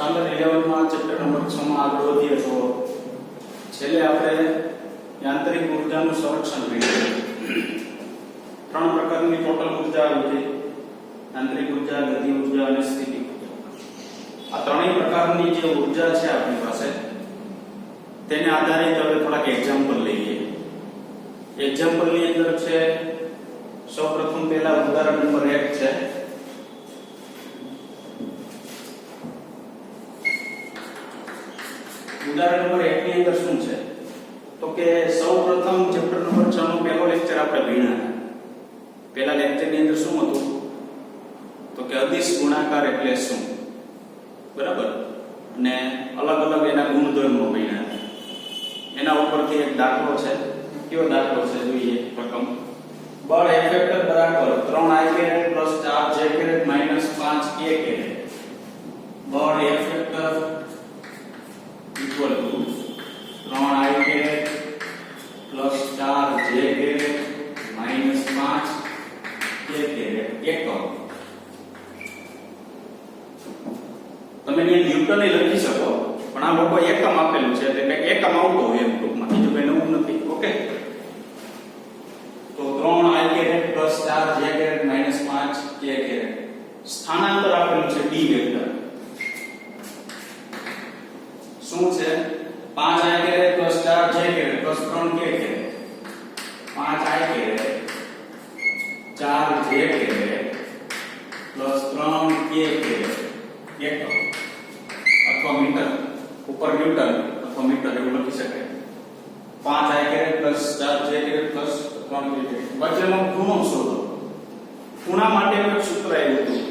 Standard 11 માં chapter number 6 માં આગળ વધીએ તો છેલ્લે આપણે યાંત્રિક ઊર્જાનું સંરક્ષણ કર્યું. ત્રણ પ્રકારની ટોટલ ઊર્જા આવી છે: યાંત્રિક ઊર્જા, ગતિ ઊર્જા અને સ્થિતિ ઊર્જા. આ ત્રણેય પ્રકારની જે ઊર્જા છે આપણી પાસે, તેને આધારિત હવે થોડાક એક્ઝામ્પલ લઈએ. એક્ઝામ્પલ ની અંદર છે સૌપ્રથમ પહેલા ઉદાહરણ નંબર 1 છે. ઉદાહરણ નંબર 1 ની અંદર શું છે તો કે સૌપ્રથમ ચેપ્ટર નંબર 6 નો પહેલો લેક્ચર આપણે ભણ્યા. પહેલા લેક્ચર ની અંદર શું હતું તો કે અદિશ ગુણાકાર એટલે શું, બરાબર, અને અલગ અલગ એના ગુણધર્મો ભણ્યા. એના ઉપરથી એક દાખલો છે. કયો દાખલો છે જોઈએ. રકમ બળ F વેક્ટર બરાબર 3i caret 4j caret 5k caret. બળ F vector equal to 3i caret 4j caret 5k caret એકમ. તમે ને ન્યૂટન લખી શકો, પણ આ લોકો એકમ આપેલું છે એટલે કે એકમ આવતો હોય એમ ટૂંકમાં, બીજું કઈ નવું નથી. ઓકે, તો 3i caret 4j caret 5k caret. સ્થાનાંતર આપેલું છે d વેક્ટર. શું છે? 5i caret 4j caret 3k caret. 5i caret 4j caret 3k caret એકમ અથવા મીટર. ઉપર ન્યૂટન અથવા મીટર એવું લખી શકાય. 5i caret 4j caret 3k caret. વચ્ચેનો ખૂણો શોધો. ખૂણા માટેનું એક સૂત્ર આવ્યું હતું,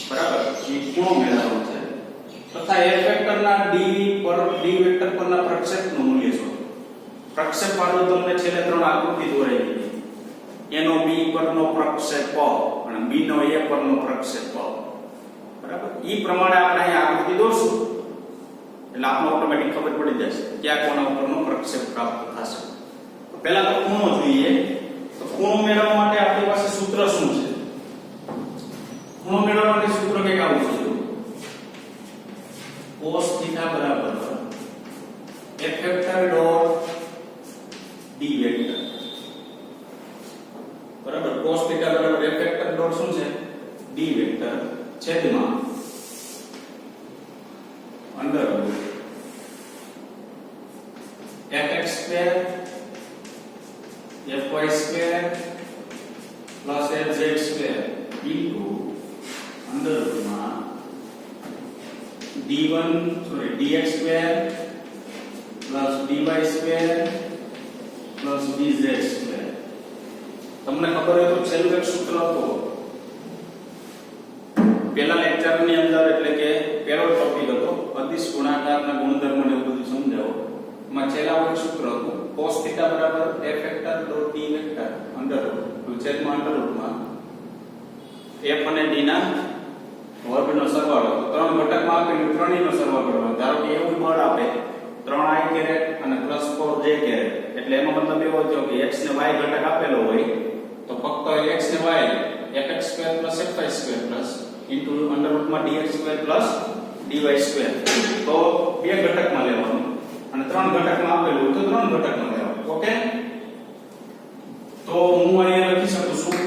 બરાબર, એ ખૂણો મેળવવાનો છે. તથા F વેક્ટરના d વેક્ટર પરના પ્રક્ષેપનું મૂલ્ય શોધો. પ્રક્ષેપ વાળું તમને છેલ્લે ત્રણ આકૃતિ દોરાઈ દીધી. એનો b પરનો પ્રક્ષેપ અને b નો a પરનો પ્રક્ષેપ, બરાબર. ઈ પ્રમાણે આપણે અહીં આકૃતિ દોરશું એટલે આપણને ઓટોમેટિક ખબર પડી જશે કયા કોના ઉપરનો પ્રક્ષેપ પ્રાપ્ત થશે. તો પહેલા તો ખૂણો જોઈએ. તો ખૂણો મેળવવા માટે આપણી પાસે સૂત્ર શું છે? ખૂણો મેળવવા માટે સૂત્ર કંઈક આવું છે: cos θ બરાબર F vector dot d vector, બરાબર. cos θ બરાબર F વેક્ટર ડોટ શું છે? d વેક્ટર છેદમાં under root fx square fy square plus fz square into under રૂટમાં dx square plus dy square plus dz square. તમને ખબર હોય તો છેલ્લું એક સૂત્ર હતું પહેલા લેક્ચર ની અંદર, એટલે કે પહેલો ટોપિક હતો અદિશ ગુણાકારના ગુણધર્મો ને એવું બધું સમજાવો. એમાં છેલ્લા એક સૂત્ર હતું cos θ બરાબર f vector dot d vector under route છેદમાં અંડર રૂટમાં f અને d ના વર્ગનો સરવાળો. તો ત્રણ ઘટકમાં આપેલું ત્રણેયનો સરવાળો કરવાનો. ધારો કે એવું બળ આપે 3i કેરેટ અને 4j કેરેટ, એટલે એનો મતલબ એવો થયો કે x ને y ઘટક આપેલો હોય તો ફક્ત x ને y fx square fy square into under રૂટમાં dx સ્ક્વેર dy સ્ક્વેર. તો બે ઘટકમાં લેવાનું અને ત્રણ ઘટકમાં આપેલું તો ત્રણ ઘટકમાં લેવાનું. ઓકે, તો હું અહીંયા લખી શકું છું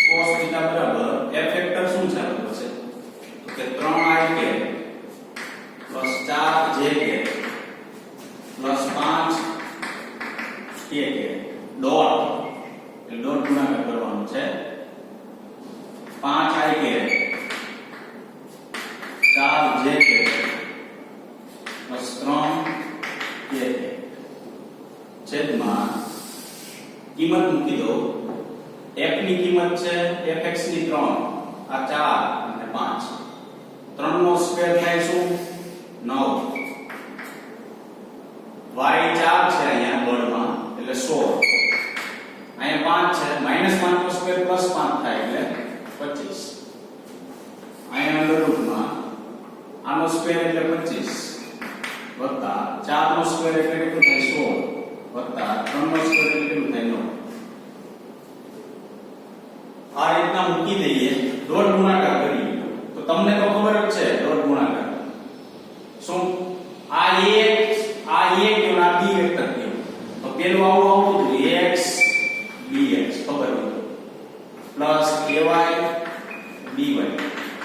cos θ બરાબર f વેક્ટર શું છે આપણી પાસે તો કે 3i caret 4j caret 5k caret dot, એટલે ડોટ ગુણાકાર કરવાનો છે. 5i caret 4j caret 3k caret છેદમાં કિંમત મૂકી દો. f ની કિંમત છે fx ની 3, આ 4 અને 5. 3 નો સ્ક્વેર થાય શું? 9. y 4 છે અહીંયા બળમાં એટલે 16. અહીંયા 5 છે, -5 નો સ્ક્વેર +5 થાય એટલે 25. અહીંયા અંડર રૂટમાં આનો સ્ક્વેર એટલે 25 વત્તા 4 નો સ્ક્વેર એટલે કેટલું થાય? 16 વત્તા 3 નો સ્ક્વેર એટલે કેટલું થાય? 9. આ રીતના મૂકી દઈએ, ડોટ ગુણાકાર કરીએ તો તમને તો આવું આવતું હતું x dx ખબર હોય plus ay dy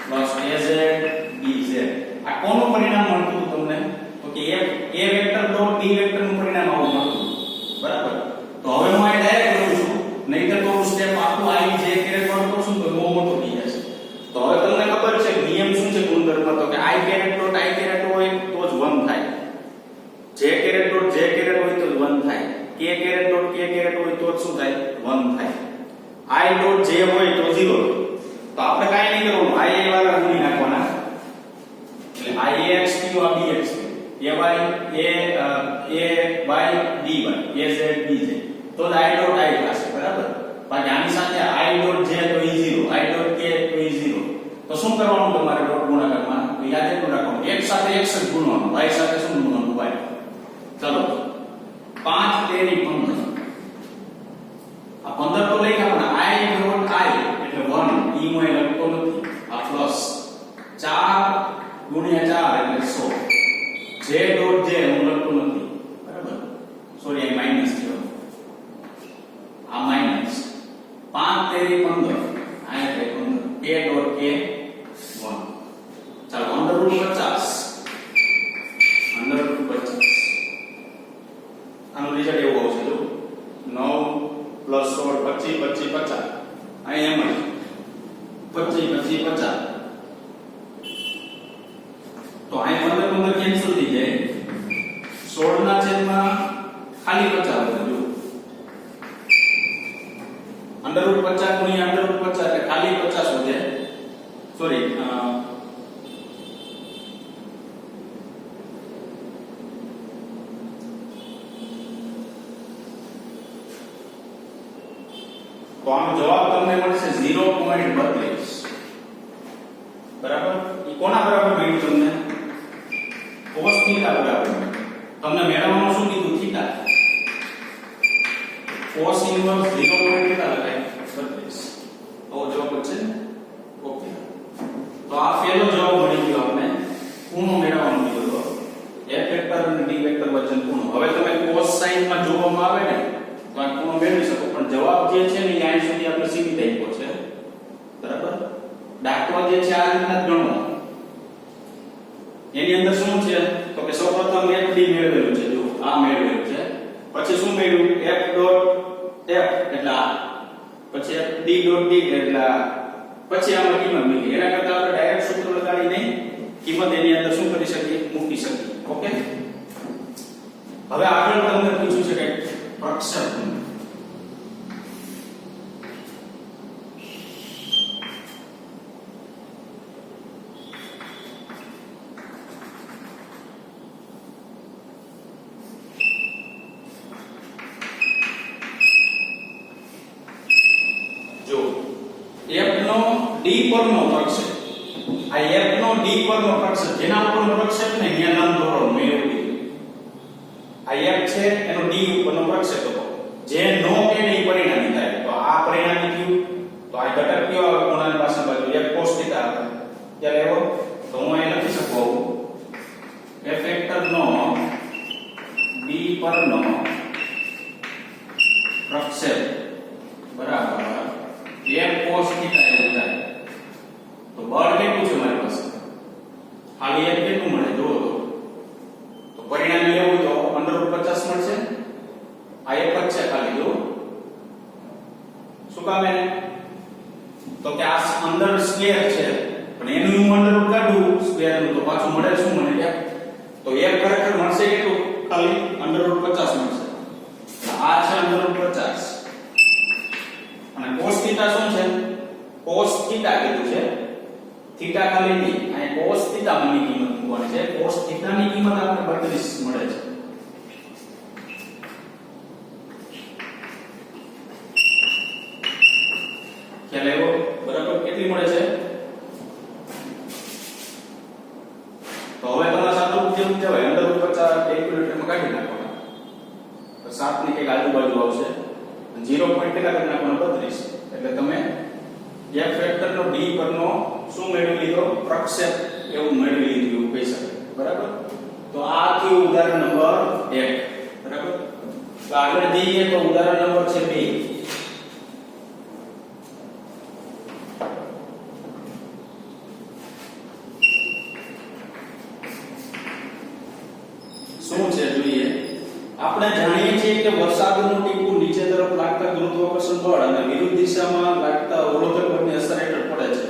plus az dz આ કોનું પરિણામ મળતું હતું તમને તો કે a vector dot b vector નું પરિણામ આવું મળતું બરાબર તો હવે હું આ ડાયરેક્ટ કરું છું નહીંતર તો સ્ટેપ આખું i j કેરેટ વાળું કરું છું તો બહુ મોટું થઈ જશે તો હવે તમને ખબર છે નિયમ શું છે ગુણધર્મ તો કે i caret dot i caret હોય તો જ 1 થાય j caret dot j caret હોય તો જ 1 થાય k caret dot k caret હોય તો જ શું થાય 1 થાય i ડોટ j હોય તો 0 તો આપણે કાઈ નહીં કરવાનું i વાળા ગુણી નાખવાના એટલે i x q આ bx a y dy az dz તો i ડોટ i થશે બરાબર બાકી આની સાથે i ડોટ j તો e 0 i ડોટ k તો e 0 તો શું કરવાનું તમારે ડોટ ગુણાકારમાં તો યાદ રાખવાનું x સાથે x જ ગુણવાનું y સાથે શું ગુણવાનું y ચલો 5 તેરી 15 આ 15 તો લઈ આવવાના i ડોટ i એટલે 1 e માં લખતો નથી આ પ્લસ 4 ગુણ્યા 4 એટલે 100 j ડોટ j હું લખતો નથી બરાબર સોરી આ માઈનસ છે આ માઈનસ 5 તેરી 15 આ એટલે 15 k ડોટ k 1 ચાલો અંડર રૂટ 50 અંડર રૂટ 50 આનો રિઝલ્ટ એવો આવશે જો 9 + 16 25 25 50 અહીં એમ જ 25 25 50 તો અહીં 15 15 કેન્સલ થઈ જાય 16 ના છેદમાં ખાલી 50 વધે જો અંડર રૂટ 50 ગુણ્યા અંડર રૂટ 50 એટલે ખાલી 50 વધે સોરી તો આનો જવાબ તમને મળશે 0.32 બરાબર ઈ કોના બરાબર મળ્યું તમને cos થીટા બરાબર તમને મેળવવાનું શું કીધું થીટા cos ઇન્વર્સ 0 કેટલા લખાય 32 તો જવાબ છે ઓકે તો આ પહેલો જવાબ મળી ગયો આપણે ખૂણો મેળવવાનું કીધું તો f વેક્ટર અને d વેક્ટર વચ્ચેનો ખૂણો હવે તમે cos sin માં જોવામાં આવે ને તો આ ખૂણો મેળવી શકો પણ જવાબ જે છે ને એ અહીં સુધી આપણે સીમિત આપ્યો છે બરાબર દાખલો જે છે આ રીતના ગણો એની અંદર શું છે તો કે સૌપ્રથમ fd મેળવેલું છે જો આ મેળવેલું છે પછી શું મેળવ્યું f ડોટ f એટલે આ પછી d ડોટ d એટલે પછી આમાં કિંમત મૂકી એના કરતા આપણે ડાયરેક્ટ સૂત્ર લગાડી નહીં કિંમત એની અંદર શું કરી શકીએ મૂકી શકીએ ઓકે હવે આગળ તમને પૂછ્યું છે કે પ્રક્ષેપણ d પરનો પ્રક્ષેપ આ f નો d પરનો પ્રક્ષેપ જેના ઉપરનો પ્રક્ષેપ ને અહીંયા લંબ દોરો મેળવી આ f છે એનો d ઉપરનો પ્રક્ષેપ હતો જે નો કે નહીં પરિણામી થાય તો આ પરિણામી કયું તો આ ઘટક કયો આવે ખૂણાની પાસે બાજુ f cos θ આવે ત્યારે એવો તો હું અહીં લખી શકું f વેક્ટર નો d પરનો પ્રક્ષેપ બરાબર f cos θ એવું થાય તો બળ કેટલું છે મારી પાસે ખાલી એક કેટલું મળે જો તો પરિણામ લેવું તો √50 મળશે આ એક જ છે ખાલી જો શું કામ એને તો કે આ અંદર સ્ક્વેર છે પણ એનું હું અંડર કાઢું સ્ક્વેર નું તો પાછું મળે શું મને તો એક ખરેખર મળશે કેટલું ખાલી √50 મળશે આ છે √50 અને cos θ શું છે cos θ કીધું છે થીટા ખાલી નહીં અહીં cos θ ની કિંમત મૂકવાની છે cos θ ની કિંમત આપણે 32 મળે છે ખ્યાલ આવ્યો બરાબર કેટલી મળે છે તો હવે તમારા સાદું જેવું કહેવાય √50 કેલ્ક્યુલેટરમાં કાઢી નાખવાના તો 7 ની કઈક આજુબાજુ આવશે 0 પોઈન્ટ કેટલા કરી નાખવાનો 32 એટલે તમે f વેક્ટર નો d પરનો શું મેળવી લીધો પ્રક્ષેપ એવું મેળવી લીધું કહી શકાય બરાબર તો આ થયું ઉદાહરણ નંબર 1 બરાબર તો આગળ જઈએ તો ઉદાહરણ નંબર છે 2. શું છે જોઈએ. આપણે જાણીએ છીએ કે વરસાદનું ટીપું નીચે તરફ લાગતા ગુરુત્વાકર્ષણ બળ અને વિરુદ્ધ દિશામાં લાગતા અવરોધક બળની અસર હેઠળ પડે છે.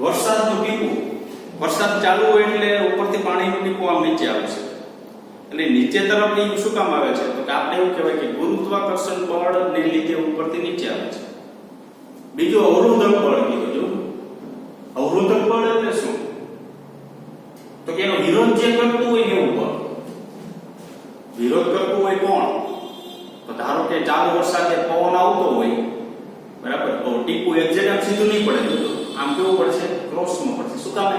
વરસાદનું ટીપું, વરસાદ ચાલુ હોય એટલે ઉપરથી પાણીનું ટીપું આમ નીચે આવે છે. એટલે નીચે તરફ એ શું કામ આવે છે? તો કે આપણે એવું કહેવાય કે ગુરુત્વાકર્ષણ બળને લીધે ઉપરથી નીચે આવે છે. બીજું અવરોધક બળ કીધું. જો અવરોધક બળ એટલે શું? તો કે એનો વિરોધ જે કરતું હોય એવું બળ. વિરોધ કરતું હોય કોણ? તો ધારો કે ચાલુ વરસાદે પવન આવતો હોય, બરાબર, તો ટીપું એક્ઝેક્ટ આમ સીધું નહીં પડે, આમ કેવું પડશે? ક્રોસમાં પડશે. શું કામ?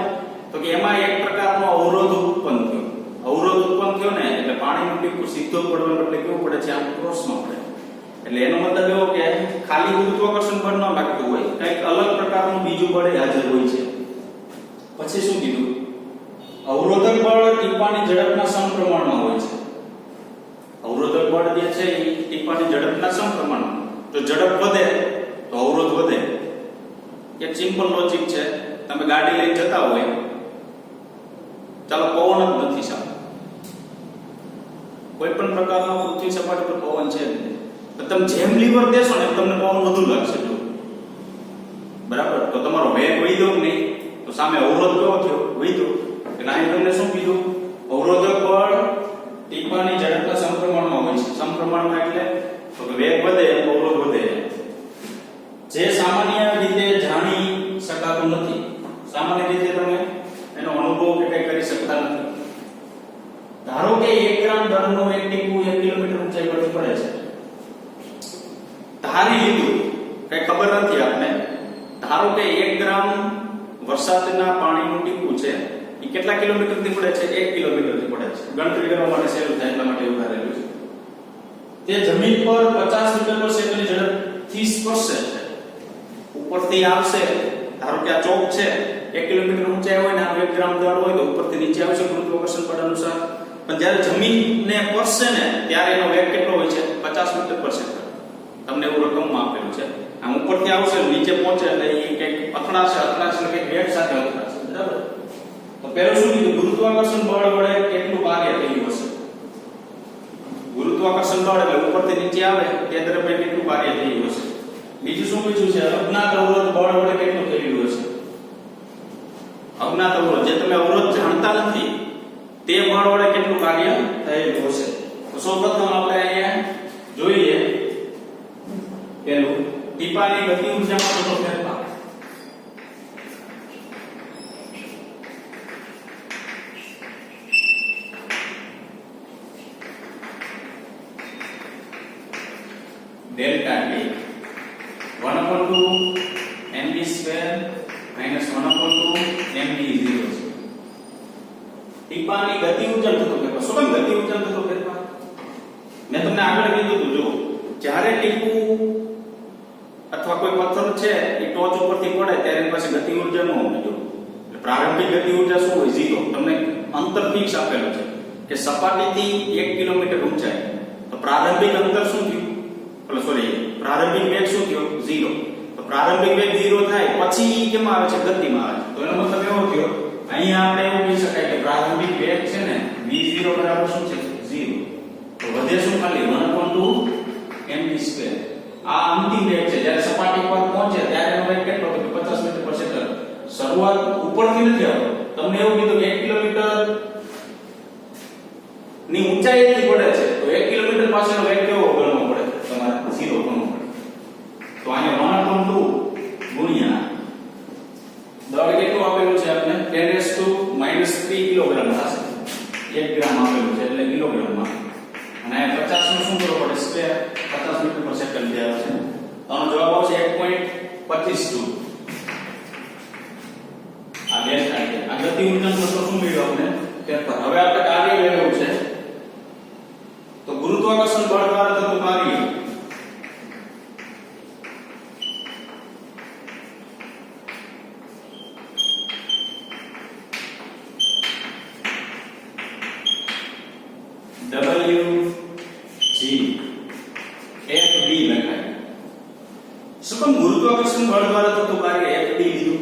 તો કે એમાં એક પ્રકારનો અવરોધ ઉત્પન્ન થયો. અવરોધ ઉત્પન્ન થયો ને એટલે પાણીનું ટીપું સીધું પડવાનું એટલે કેવું પડે છે? આમ ક્રોસમાં પડે. એટલે એનો મતલબ એવો કે ખાલી ગુરુત્વાકર્ષણ બળ ન લાગતું હોય, કંઈક અલગ પ્રકારનું બીજું બળ હાજર હોય છે. પછી શું કીધું? અવરોધક બળ ટીપાની ઝડપના સમપ્રમાણમાં હોય છે. અવરોધક બળ જે છે એ ટીપાની ઝડપના સમપ્રમાણમાં. જો ઝડપ વધે તો અવરોધ વધે. એક સિમ્પલ લોજિક છે. તમે ગાડી લઈને જતા હોય, ચાલો પવન જ નથી સામે, કોઈ પણ પ્રકારનો પૃથ્વી સપાટી પર પવન છે તો તમે જેમ લીવર દેશો ને તમને પવન વધુ લાગશે. બરાબર, તો તમારો વેગ વધ્યો કે નહીં? તો સામે અવરોધ કેવો થયો? વધ્યો. એટલે અહીં તમને શું કીધું? અવરોધક બળ ટીપાની ઝડપના સમપ્રમાણમાં હોય છે. સમપ્રમાણમાં એટલે તો કે વેગ વધે અવરોધ વધે. જે સામાન્ય રીતે જાણી શકાતું નથી. સામાન્ય રીતે તમે એનો અનુભવ કે કંઈ કરી શકતા નથી. ધારો કે 1 ગ્રામ દળનું એક ટીપું 1 કિલોમીટર ઊંચાઈ પરથી પડે છે. ધારી લીધું, કઈ ખબર નથી આપને. ધારો કે 1 ગ્રામ વરસાદના પાણીનું ટીપું છે એ કેટલા કિલોમીટરથી પડે છે? 1 કિલોમીટરથી પડે છે. ગણતરી કરવા માટે સહેલું થાય એટલા માટે એવું કરેલું છે. તે જમીન પર 50 મીટર પર સેકન્ડની ઝડપથી સ્પર્શે છે. ઉપરથી આવશે, ધારો કે આ ચોક છે, 1 કિલોમીટર ઊંચાઈ હોય ને આ 1 ગ્રામ દળ હોય તો ઉપરથી નીચે આવશે ગુરુત્વાકર્ષણ બળ અનુસાર. પણ જ્યારે જમીનને સ્પર્શે ને ત્યારે એનો વેગ કેટલો હોય છે? 50 મીટર પર સેકન્ડ. તમને એવું રકમમાં આપેલું છે. આમ ઉપરથી આવશે નીચે પહોંચે એટલે એ કંઈક અથડાશે એટલે કંઈક વેગ સાથે અથડાશે. બરાબર, તો પહેલું શું કીધું? ગુરુત્વાકર્ષણ બળ વડે કેટલું કાર્ય થયું હશે? ગુરુત્વાકર્ષણ બળ એટલે ઉપરથી નીચે આવે તે દરમિયાન કેટલું કાર્ય થયું હશે? બીજું શું પૂછ્યું છે? અજ્ઞાત અવરોધ બળ વડે કેટલું થયું હશે? અજ્ઞાત અવરોધ, જે તમે અવરોધ જાણતા નથી તે બળ વડે કેટલું કાર્ય થયેલું હશે? તો સૌપ્રથમ આપણે અહીંયા જોઈએ પેલું ટીપાની ગતિ ઊર્જામાં થતો ફેરફાર. ડેલ્ટા T 1/2 mv² - 1/2 mv0 છે. ટીપાની ગતિ ઊર્જા થતો ફેરફાર. શું કામ ગતિ ઊર્જા થતો ફેરફાર? મેં તમને આગળ કીધું હતું, જો જ્યારે ટીપું અથવા કોઈ પથ્થર છે એ ટોચ ઉપરથી પડે ત્યારે એની પાસે ગતિ ઊર્જા ન હોય. જો પ્રારંભિક ગતિ ઊર્જા શું હોય? 0. તમને અંતર ફિક્સ આપેલું છે કે સપાટીથી 1 કિલોમીટર ઊંચાઈ, તો પ્રારંભિક અંતર શું થયું? પ્રારંભિક વેગ શું થયો? 0. તો પ્રારંભિક વેગ 0 થાય પછી કેમાં આવે છે? ગતિમાં આવે છે. તો એનો મતલબ એવો થયો અહીંયા આપણે એવું કહી શકાય કે પ્રારંભિક વેગ છે ને v0 બરાબર શું છે? 0. તો વધે શું? ખાલી 1/2 mv². આ અંતિમ વેગ છે. જ્યારે સપાટી પર પહોંચે ત્યારે એનો વેગ કેટલો? તો 50 મીટર પર સેકન્ડ. શરૂઆત ઉપરથી નથી આવતો. તમને એવું કીધું કે 1 કિલોમીટર ની ઊંચાઈથી પડે છે તો 1 કિલોમીટર પાસેનો વેગ કેવો ગણવો પડે? તમારે 0 ગણવો પડે. તો અહીંયા 1/2 ગુણ્યા દળ કેટલું આપેલું છે આપણે? 10⁻³ કિલોગ્રામ થશે. 1 ગ્રામ આપેલું છે એટલે કિલોગ્રામમાં. અને 50 નું શું કરવું પડે? સ્ક્વેર. 50 મીટર પર સેકન્ડ જે આવે છે. તો આનો જવાબ આવશે 1.25 જૂલ. આ ડેલ્ટા છે. આ ગતિ ઊર્જાનો શું મળ્યું આપણે? ફેરફાર. હવે આપણે કાર્ય લેવું છે. તો ગુરુત્વાકર્ષણ બળ દ્વારા થતું કાર્ય W g શું કામ ગુરુત્વાકર્ષણ બળ દ્વારા થતું કાર્ય Fd લીધું?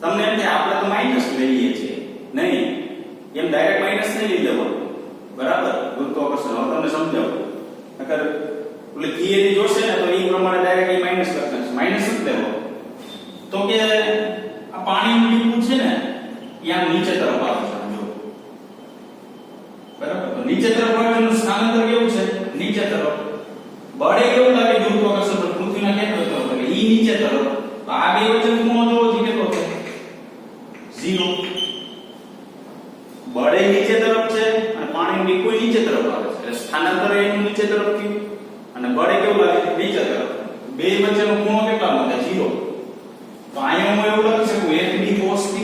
તમને એમ કે આપણે તો માઈનસ લઈએ છીએ. નહીં, એમ ડાયરેક્ટ માઈનસ નહીં લઈ લેવાનું. બરાબર? ગુરુત્વાકર્ષણ હવે તમને સમજાવું. અગર એટલે થિયરી જોશે ને તો એ પ્રમાણે ડાયરેક્ટ એ માઈનસ કરતા છે. માઈનસ જ લેવો. તો કે આ પાણીનું ટીપું છે ને ત્યાં નીચે તરફ આવે છે. જો બરાબર, તો નીચે તરફ આવે એનું સ્થાનાંતર કેવું છે? નીચે તરફ. બળે કેવું લાગે ગુરુત્વાકર્ષણ પર પૃથ્વીના કેટલો હતો એટલે ઈ નીચે તરફ. તો આ બે વચ્ચેનો ખૂણો જોવો છે કેટલો છે? 0. બળે નીચે તરફ છે અને પાણીનું ટીપું નીચે તરફ આવે છે એટલે સ્થાનાંતર એનું નીચે તરફ થયું અને બળે કેવું લાગે નીચે તરફ. બે વચ્ચેનો ખૂણો કેટલાનો થાય? 0. તો અહીંયા હું એવું લખી શકું FD cos θ.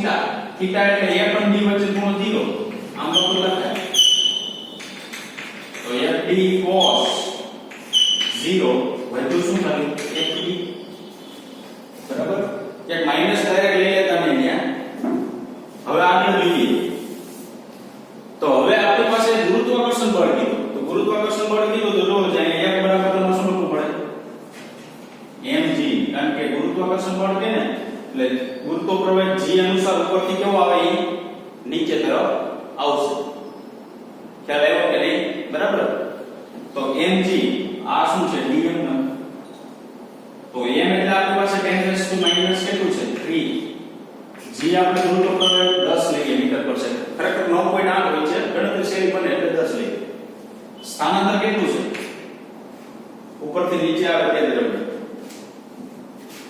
θ એટલે F અને D વચ્ચે ખૂણો 0. આમ તો લખાય. તો FD cos 0 વધુ શું થયું? FD. બરાબર? એક માઈનસ ડાયરેક્ટ લઈ લેતા ને ત્યાં. હવે આગળ જોઈએ. તો હવે આપણી પાસે ગુરુત્વાકર્ષણ બળ કીધું. તો ગુરુત્વાકર્ષણ બળ કીધું તો જો જાય F બરાબર તો શું લખવું પડે? mg. કારણ કે ગુરુત્વાકર્ષણ બળ કે ને એટલે ગુરુત્વ પ્રવેગ g અનુસાર ઉપરથી કેવો આવે એ નીચે તરફ આવશે. ખ્યાલ આવ્યો કે નહીં? બરાબર? તો mg આ શું છે? dm ના. તો m એટલે આપણી પાસે 10 કેટલું છે? 3. g આપણે ગુરુત્વ પ્રવેગ 10 લઈએ મીટર પર સેકન્ડ. ખરેખર 9.8 હોય છે. ગણતરી શેરી બને એટલે 10 લઈએ. સ્થાનાંતર કેટલું છે? ઉપરથી નીચે આવે તે તરફ.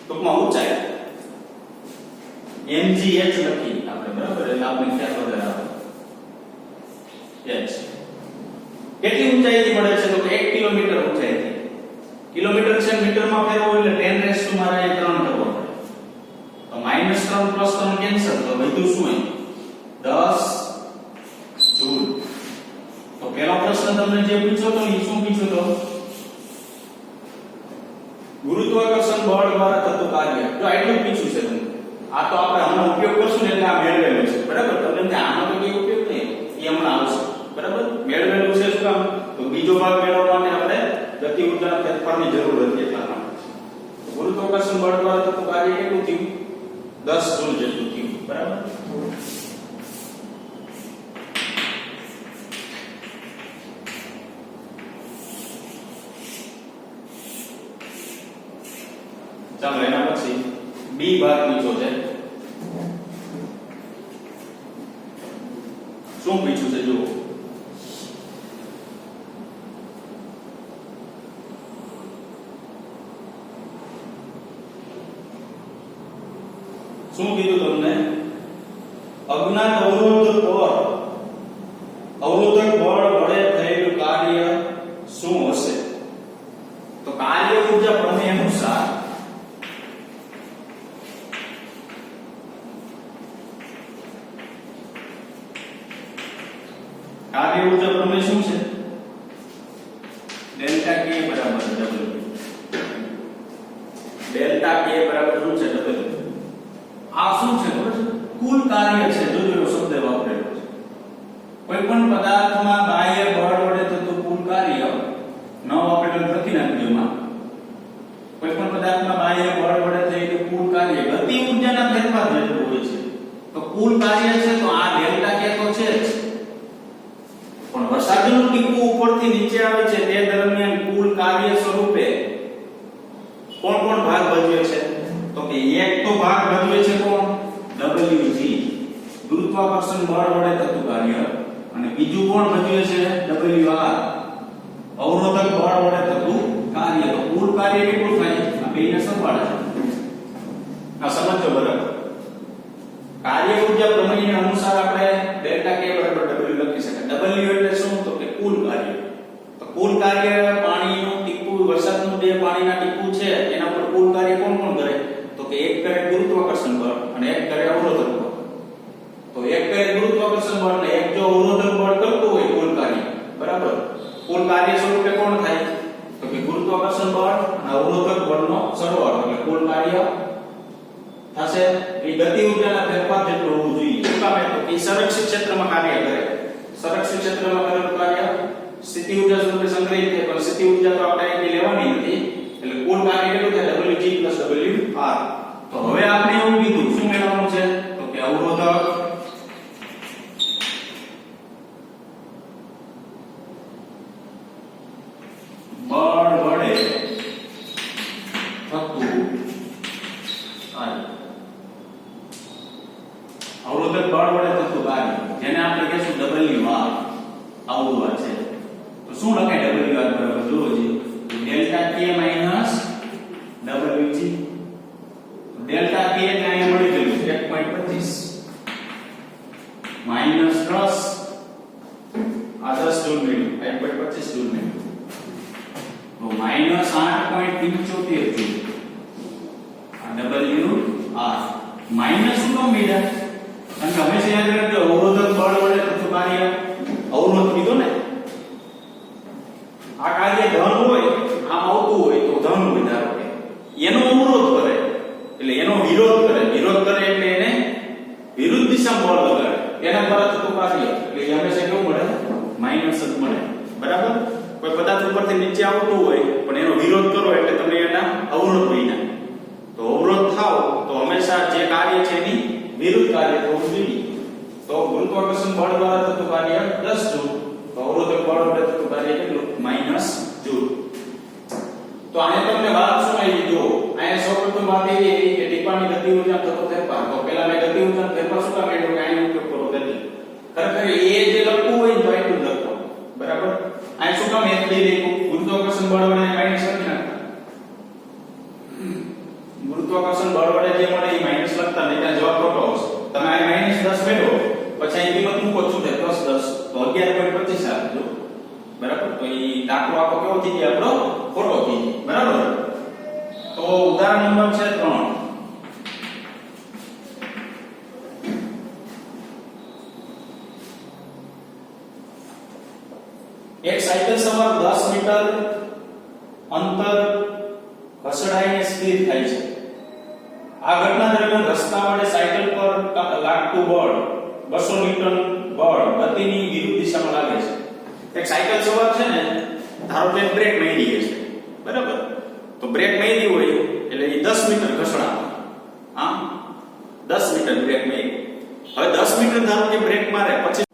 ટૂંકમાં ઊંચાઈ mgh લખી આપણે. બરાબર? એટલે આપણે ખ્યાલ વધારે આવે. h કેટલી ઊંચાઈથી મળે છે? તો 1 કિલોમીટર ઊંચાઈથી. કિલોમીટર છે મીટરમાં ફેરવો એટલે 10 રેસ ટુ મારા 3 કરવો પડે. તો -3 + 3 કેન્સલ. તો વધ્યું શું? 10 જૂલ. તો પહેલો પ્રશ્ન તમને જે પૂછ્યો તો એ શું પૂછ્યો તો? ગુરુત્વાકર્ષણ બળ દ્વારા થતું કાર્ય. જો આટલું પૂછ્યું છે તમને. આ તો આપણે હમણાં ઉપયોગ કરશું ને એટલે આ મેળવેલું છે. બરાબર? તમને કે આનો તો કોઈ ઉપયોગ નહીં, એ હમણાં આવશે. બરાબર? મેળવેલું છે શું કામ? તો બીજો ભાગ મેળવવા માટે આપણે ગતિ ઊર્જાના ફેરફારની જરૂર હતી એટલા માટે. ગુરુત્વાકર્ષણ બળ દ્વારા થતું કાર્ય કેટલું થયું? 10 જૂલ જેટલું થયું. બરાબર? ચાલો એના પછી બી ભાગ પૂછ્યો છે. શું પૂછ્યું છે જુઓ. શું કીધું તમને? અજ્ઞાત અવરોધક બળ વડે થયેલું કાર્ય શું હશે? તો કાર્ય ઊર્જા પ્રમેય અનુસાર કાર્ય ઊર્જા પ્રમેય શું છે? ડેલ્ટા K બરાબર W. ડેલ્ટા K બરાબર શું છે? W. આ શું છે ખબર છે? કુલ કાર્ય છે. જોજો શબ્દ વાપરેલો છે. કોઈ પણ પદાર્થમાં બાહ્ય બળ વડે થતું કુલ કાર્ય ન વાપરેલું નથી નાખ્યું. કોઈ પણ પદાર્થમાં બાહ્ય બળ વડે થયેલું કુલ કાર્ય ગતિ ઊર્જાના ફેરફાર જેટલું હોય છે. તો કુલ કાર્ય છે તો આ ડેલ્ટા K તો છે જ. પણ વરસાદનું ટીપું ઉપરથી નીચે આવે છે તે દરમિયાન કુલ કાર્ય સ્વરૂપે કોણ ભાગ ભજવે છે? તો કે એક તો ભાગ ભજવે છે કોણ? Wg, ગુરુત્વાકર્ષણ બળ વડે થતું કાર્ય. અને બીજું કોણ ભજવે છે? Wr, અવરોધક બળ વડે થતું કાર્ય. તો કુલ કાર્ય કેટલું થાય? આ બેને સરવાળે છે. આ સમજો બરાબર. કાર્ય ઊર્જા પ્રમેયના અનુસાર આપણે ડેલ્ટા K બરાબર W લખી શકાય. W એટલે શું? તો કે કુલ કાર્ય. તો કુલ કાર્ય પાણીનું ટીપું, વરસાદનું જે પાણીના ટીપું છે એના પર કુલ કાર્ય કોણ કરે? તો કે એક કરે ગુરુત્વાકર્ષણ બળ અને એક કરે અવરોધક બળ. તો એક કરે ગુરુત્વાકર્ષણ બળ અને એક જો અવરોધક બળ કરતું હોય કુલ કાર્ય. બરાબર? કુલ કાર્ય સ્વરૂપે કોણ થાય? તો કે ગુરુત્વાકર્ષણ બળ અને અવરોધક બળનો સરવાળો એટલે કુલ કાર્ય થશે. એ ગતિ ઊર્જાના ફેરફાર જેટલું હોવું જોઈએ. શું કામ? તો કે સંરક્ષિત ક્ષેત્રમાં કાર્ય કરે. સંરક્ષિત ક્ષેત્રમાં કરેલું કાર્ય સ્થિતિ ઊર્જા સ્વરૂપે સંગ્રહિત થાય. પણ સ્થિતિ ઊર્જા તો આપણે અહીંથી લેવાની નથી. એટલે કુલ કાર્ય કેટલું થાય? W Wg plus Wr. તો હવે આપણે એવું કીધું શું મેળવવાનું છે તો કે અવરોધક બળ વડે થતું કાર્ય, અવરોધક બળ વડે થતું કાર્ય જેને આપણે કહીશું Wr આવું છે. તો શું લખાય Wr બરાબર જુઓ G delta k minus Wg. Delta k એટલે અહીંયા મળી ગયું 1.25 માઈનસ પ્લસ આ 10 જૂલ મળ્યું 1.25 જૂલ મળ્યું તો માઈનસ 8.75 જૂલ. આ Wr માઈનસ શું કામ મળ્યા? કારણ કે હંમેશા યાદ રાખજો અવરોધક બળ વડે થતું કાર્ય અવરોધ કીધો ને આ કાર્ય ધન હોય આમ આવતું હોય તો ધન હોય ધારો કે એનો અવરોધ કરે એટલે એનો વિરોધ કરે એટલે એને વિરુદ્ધ દિશામાં બળ લગાડે એના દ્વારા થતું કાર્ય એટલે હંમેશા કેવું મળે માઈનસ જ મળે. બરાબર. કોઈ પદાર્થ ઉપરથી નીચે આવતું હોય પણ એનો વિરોધ કરો એટલે તમે એના અવરોધ બન્યા તો અવરોધ થાવ તો હંમેશા જે કાર્ય છે એની વિરુદ્ધ કાર્ય થવું જોઈએ. તો ગુરુત્વાકર્ષણ બળ દ્વારા થતું કાર્ય 10 જૂલ તો અવરોધક બળ વડે થતું કાર્ય કેટલું માઈનસ જૂલ. તો આને તમને વાત શું આવી જો અહીંયા સૌપ્રથમ વાત એ કે ટીપાની ગતિ ઊર્જા થતો ફેરફાર. તો પહેલા મેં ગતિ ઊર્જા ફેરફાર શું કામ કર્યો કે આનો ઉપયોગ કરો ગતિ ખરેખર એ જે લખવું હોય તો એટલું જ લખો. બરાબર. આ શું કામ FD લખ્યું ગુરુત્વાકર્ષણ બળ વડે માઈનસ લખી નાખતા ગુરુત્વાકર્ષણ બળ વડે જે મળે એ માઈનસ લખતા નહીં ત્યાં જવાબ ખોટો આવશે. તમે આ માઈનસ 10 મેળવો પછી અહીં કિંમત મૂકો શું થાય પ્લસ 10 તો 11.25 આવજો. બરાબર. તો એ દાખલો આખો કેવો થઈ ગયો આપણો ખોટો થઈ ગયો. બરાબર. તો ઉદાહરણ નંબર છે 3. એક સાયકલ સવાર 10 મીટર અંતર ખસડાઈને સ્થિર થાય છે. આ ઘટના દરમિયાન રસ્તા વડે સાયકલ પર લાગતું બળ 200 ન્યૂટન બળ ગતિની વિરુદ્ધ દિશામાં લાગે છે. એક સાયકલ સવાર છે ને ધારો કે બ્રેક મારી છે. બરાબર. તો બ્રેક મારી હોય એટલે એ 10 મીટર ખસડાવે. હા 10 મીટર બ્રેક મારી. હવે 10 મીટર ધારો કે બ્રેક મારે પછી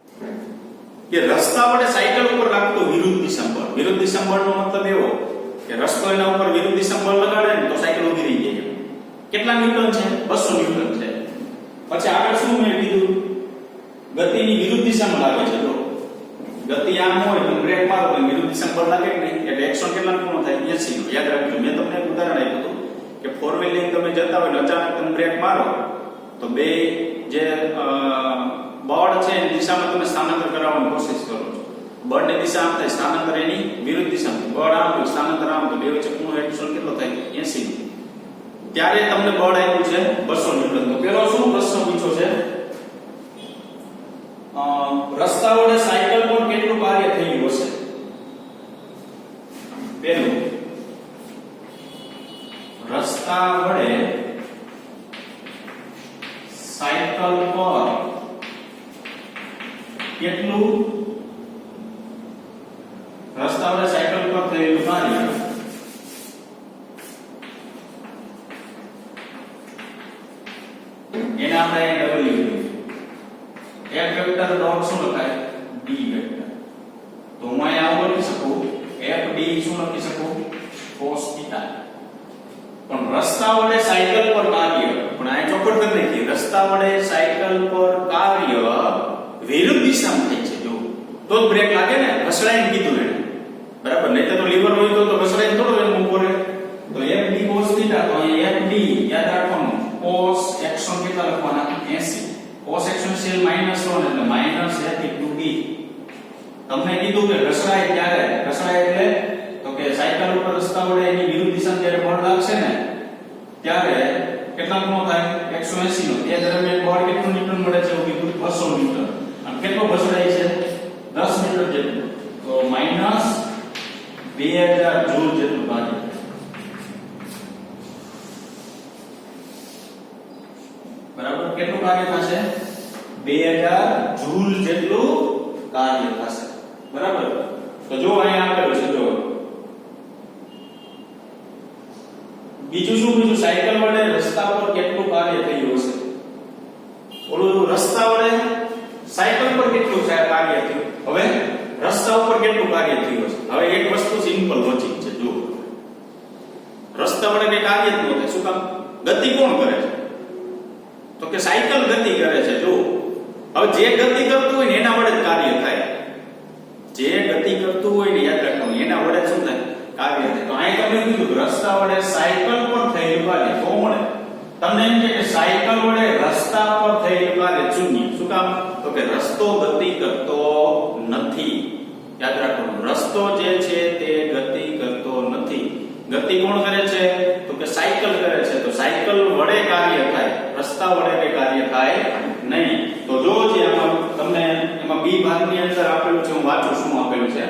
કે રસ્તા વડે સાયકલ ઉપર લાગતો વિરુદ્ધ દિશામાં બળ. વિરુદ્ધ દિશામાં બળનો મતલબ એવો કે રસ્તો એના ઉપર વિરુદ્ધ દિશામાં બળ લગાડે ને તો સાયકલ ઊભી રહી જાય. કેટલા ન્યૂટન છે 200 ન્યૂટન છે. પછી આગળ શું મેં કીધું ગતિની વિરુદ્ધ દિશામાં લાગે છે. જો ગતિ આમ હોય તો બ્રેક મારો તો વિરુદ્ધ દિશામાં બળ લાગે કે નહીં એટલે એક્શન કેટલા પૂર્ણ થાય 80 નો. યાદ રાખજો મેં તમને એક ઉદાહરણ આપ્યું હતું કે ફોર વ્હીલ લઈને તમે જતા હોય અચાનક તમે બ્રેક મારો તો બે જે બળ છે એની દિશામાં તમે સ્થાનાંતર કરાવવાની કોશિશ કરો છો. બળની દિશા આમ થાય સ્થાનાંતર એની વિરુદ્ધ દિશામાં. બળ આમ હોય સ્થાનાંતર આમ તો બે વચ્ચે પૂર્ણ એક્શન કેટલો થાય 80 નો. ત્યારે તમને બળ આપ્યું છે 200 ન્યૂટન. તો પેલો શું પ્રશ્ન પૂછ્યો છે રસ્તા વડે સાયકલ પર કેટલું કાર્ય થયું હશે. પહેલું રસ્તા વડે સાયકલ પર કેટલું રસ્તા વડે સાયકલ પર થયેલું કાર્ય એને આપણે W એક વેક્ટર ડોટ શું લખાય D વેક્ટર. તો હું અહીંયા આવું લખી શકું FD શું લખી શકું cos θ. પણ રસ્તા વડે સાયકલ પર કાર્ય પણ આ ચોખવટ કરી નાખી રસ્તા વડે સાયકલ પર કાર્ય વિરુદ્ધ દિશામાં થાય છે. જો તો જ બ્રેક લાગે ને ઘસડાઈને કીધું એને. બરાબર. નહીં તો લીવર હોય તો ઘસડાઈને થોડો એને ઊભો રહે. તો FD cos θ તો અહીંયા FD યાદ રાખવાનું cos એક્શન કેટલા લખવાના 80 cos એક્સપોનેન્શિયલ -1 એટલે -8 તમને કીધું કે ઘસડાય ત્યારે ઘસડાય એટલે તો કે સાયકલ ઉપર રસ્તા વડે એની વિરુદ્ધ દિશામાં જ્યારે બળ લાગશે ને ત્યારે કેટલા ગુણો થાય 180 નો. એ દરમિયાન બળ કેટલું ન્યૂટન મળે છે એવું કીધું 200 ન્યૂટન. અને કેટલો ઘસડાય છે 10 મીટર જેટલું. તો -2000 જૂલ જેટલું કાર્ય. બરાબર. કેટલું કાર્ય થશે 2000 જૂલ જેટલું કાર્ય થશે. બરાબર. તો જો અહીંયા આપેલું છે જો બીજું શું બીજું સાયકલ વડે રસ્તા પર કેટલું કાર્ય થયું હશે ઓલું રસ્તા વડે સાયકલ પર કેટલું કાર્ય થયું હવે રસ્તા ઉપર કેટલું કાર્ય થયું હશે હવે એક વસ્તુ સિમ્પલ લોજિક છે જો રસ્તા વડે કઈ કાર્ય જ ન થાય શું કામ ગતિ કોણ કરે છે તો કે સાયકલ ગતિ કરે છે જો હવે જે ગતિ કરતું હોય ને એના વડે જ કાર્ય થાય જે ગતિ કરતું હોય ને યાદ રાખવાનું એના વડે શું થાય કાર્ય થાય તો અહીં તમે કીધું રસ્તા વડે સાયકલ પર થયેલું કાર્ય તો મળે તમને એમ કે સાયકલ વડે રસ્તા પર થયેલું કાર્ય શૂન્ય શું કામ તો કે રસ્તો ગતિ કરતો નથી યાદ રાખવાનું રસ્તો જે છે તે ગતિ કરતો નથી ગતિ કોણ કરે છે તો કે સાયકલ કરે છે તો સાયકલ વડે કાર્ય થાય રસ્તા વડે કઈ કાર્ય થાય નહીં તો જો જે આમાં તમને એમાં બી ભાગની અંદર આપેલું છે હું વાંચું શું આપેલું છે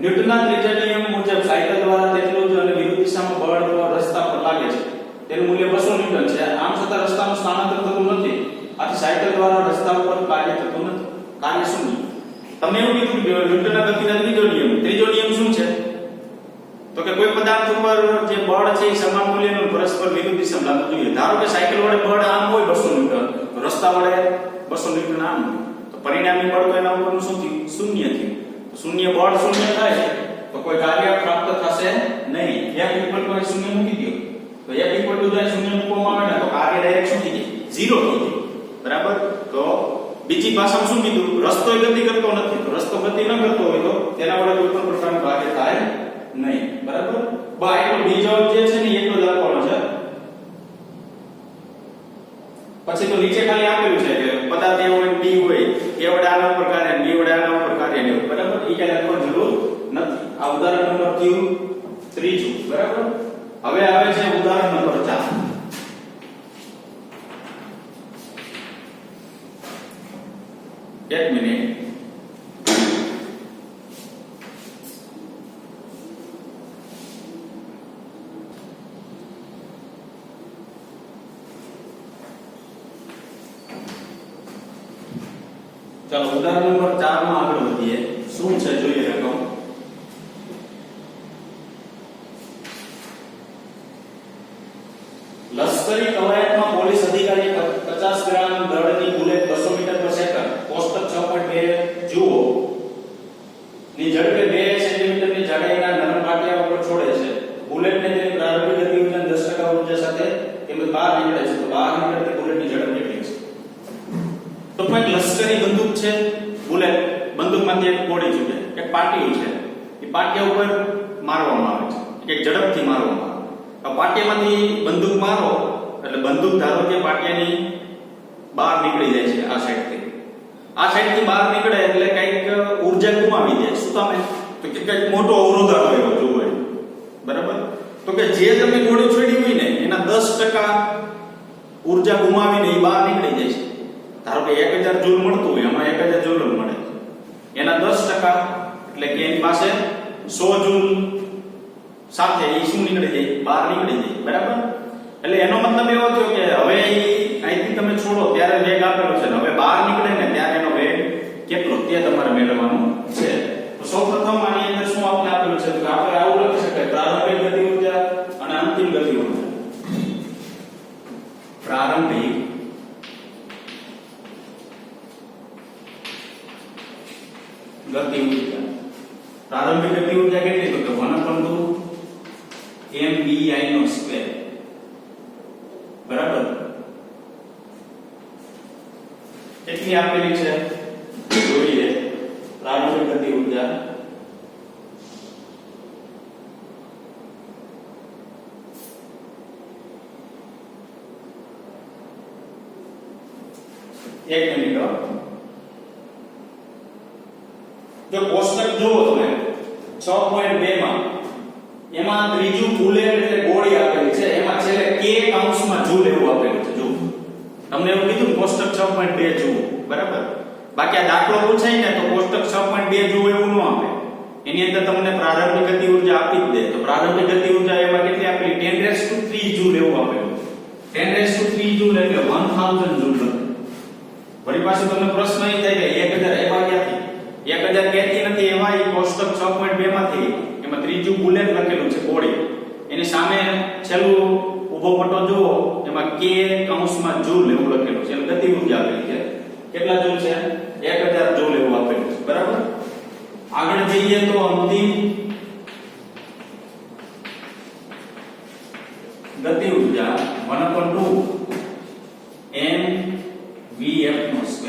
ન્યૂટનના ત્રીજા નિયમ મુજબ સાયકલ દ્વારા તેટલું જ અને વિરુદ્ધ દિશામાં બળ રસ્તા પર લાગે છે તેનું મૂલ્ય 200 ન્યૂટન છે આમ છતાં રસ્તાનું સ્થાનાંતર થતું નથી આથી સાયકલ દ્વારા રસ્તા ઉપર કાર્ય થતું નથી કાર્ય શૂન્ય તમને એવું કીધું કે ન્યૂટનના ગતિના ત્રીજો નિયમ શું છે તો કે કોઈ પદાર્થ ઉપર જે બળ છે એ સમાન મૂલ્યનું પરસ્પર વિરુદ્ધ દિશામાં લાગવું જોઈએ ધારો કે સાયકલ વડે બળ આમ હોય 200 ન્યૂટન તો રસ્તા વડે 200 ન્યૂટન આમ તો પરિણામી બળ તો એના ઉપરનું શું થયું શૂન્ય થયું તો શૂન્ય બળ શૂન્ય થાય તો કોઈ કાર્ય પ્રાપ્ત થશે નહીં f ઇક્વલ ટુ શૂન્ય મૂકી દો તો f ઇક્વલ ટુ જ્યારે શૂન્ય મૂકવામાં આવે ને તો કાર્ય ડાયરેક્ટ શું થઈ જાય 0 થઈ જાય બરાબર તો બીજી ભાષામાં શું કીધું રસ્તો ગતિ કરતો નથી તો રસ્તો ગતિ ન કરતો હોય તો તેના વડે કોઈ પણ પ્રકારનું કાર્ય થાય નહીં બરાબર બા એટલો બીજો જે છે ને એટલો જ આપવાનો છે પછી તો નીચે ખાલી આપેલું છે કે પદાર્થ એ હોય બી હોય એ વડે આના ઉપર કાર્ય બી વડે આના ઉપર કાર્ય લેવું બરાબર એ કઈ લખવાની જરૂર નથી આ ઉદાહરણ નંબર કયું ત્રીજું બરાબર હવે આવે છે ઉદાહરણ નંબર 4 એક મિનિટ ચાલો ઉદાહરણ નંબર 4 માં આગળ વધીએ શું છે જોઈએ રકમ લશ્કરી કવાયતમાં પોલીસ અધિકારી 50 ગ્રામ દળની બુલેટ 200 મીટર પર સેકન્ડ કોષ્ટક 6.2 જુઓ ની ઝડપે 2 સેન્ટીમીટર ની જાડાઈના નરમ પાટિયા ઉપર છોડે છે બુલેટને તેની પ્રારંભિક ગતિ ઉર્જા 10% ઉર્જા સાથે તેમજ બહાર નીકળે છે તો બહાર નીકળતી બુલેટની ઝડપ કેટલી છે તો કોઈ લશ્કરી બંદૂક છે બુલેટ બંદૂકમાંથી એક ગોળી છૂટે એક પાટિયું છે એ પાટિયા ઉપર મારવામાં આવે છે એક ઝડપથી મારવામાં આવે આ પાટિયામાંથી બંદૂક મારો એટલે બંદૂક ધારો કે પાટિયાની બહાર નીકળી જાય છે આ સાઈડથી બહાર નીકળે એટલે કંઈક ઊર્જા ગુમાવી દે શું તમે તો કે કંઈક મોટો અવરોધ આવ્યો જોવો બરાબર તો કે જે તમે ગોળી છોડી હોય ને એના 10% ઊર્જા ગુમાવીને એ બહાર નીકળી જાય છે ધારો કે 1000 જૂલ મળતું હોય એમાં 1000 જૂલ જ મળે એના 10% એટલે કે એની પાસે 100 જૂલ સાથે એ શું નીકળી જાય બહાર નીકળી જાય બરાબર એટલે એનો મતલબ એવો થયો કે હવે અહીંથી તમે છોડો ત્યારે વેગ આપેલો છે હવે બહાર નીકળે ને ત્યારે એનો વેગ કેટલો તે તમારે મેળવવાનું છે તો સૌપ્રથમ આની અંદર શું આપણે આપેલું છે તો આપણે આવું લખી શકાય પ્રારંભિક ગતિ ઊર્જા અને અંતિમ ગતિ ઊર્જા પ્રારંભિક ગતિ ઊર્જા પ્રારંભિક ગતિ ઊર્જા કેટલી તો કે 1/2 mvi², બરાબર કેટલી આપેલી છે જોઈએ પ્રારંભિક ગતિ ઊર્જા એક મિનિટ જો કોષ્ટક જુઓ તમે 6.2 માં એમાં ત્રીજું બુલેટ એટલે ગોળી આપેલી છે એમાં છેલ્લે k કૌંસમાં જૂલ એવું આપેલું છે જો તમને એવું કીધું કોષ્ટક 6.2 જુઓ બરાબર બાકી આ દાખલો પૂછાય ને તો કોષ્ટક 6.2 જુઓ એવું ન આપે એની અંદર તમને પ્રારંભિક ગતિ ઊર્જા આપી જ દે તો પ્રારંભિક ગતિ ઊર્જા એમાં કેટલી આપેલી 10³ જૂલ એવું આપેલું 10³ જૂલ એટલે 1000 જૂલ વળી પાછું તમને પ્રશ્ન એ થાય કે 1000 એમાં ક્યાંથી 1000 ક્યાંથી નથી એમાં એ કોષ્ટક 6.2 માંથી એમાં ત્રીજું બુલેટ લખેલું છે ગોળી એની સામે છેલ્લું ઊભો પટ્ટો જુઓ, એમાં k કૌંસમાં જૂલ એવું લખેલું છે, એટલે ગતિ ઉર્જા આપેલી છે. કેટલા જૂલ છે? 1000 જૂલ એવું આપેલું છે. બરાબર. આગળ જઈએ તો અંતિમ ગતિ ઉર્જા 1/2 mvf².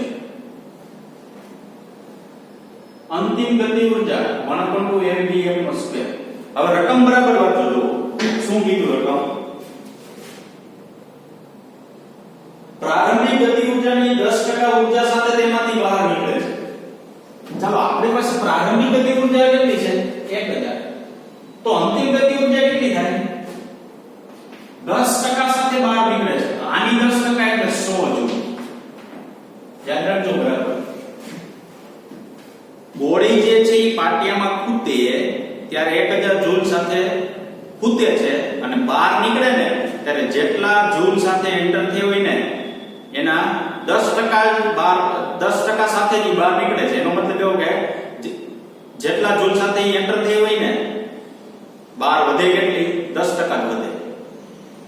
અંતિમ ગતિ ઉર્જા 1/2 mvf². હવે રકમ બરાબર વાંચો જુઓ. શું કીધું રકમ? પ્રારંભિક ગતિ ઉર્જાની 10% ઉર્જા સાથે તેમાંથી બહાર નીકળે છે. ચાલો આપણી પાસે પ્રારંભિક ગતિ ઉર્જા કેટલી છે? 1000. તો અંતિમ ગતિ ઉર્જા કેટલી થાય? 10% સાથે બહાર નીકળે છે. આની 10% એટલે 100 જૂલ. યાદ રાખજો બરાબર. ગોળી જે છે એ પાટિયામાં ખૂતે ત્યારે 1000 જૂલ સાથે ખૂતે છે અને બહાર નીકળે ને ત્યારે જેટલા જૂલ સાથે એન્ટર થઈ હોય ને એના 10% બહાર 10% સાથે જ બહાર નીકળે છે. એનો મતલબ એવો કે જેટલા જૂલ સાથે એન્ટર થઈ હોય ને બહાર વધે કેટલી? 10% જ વધે.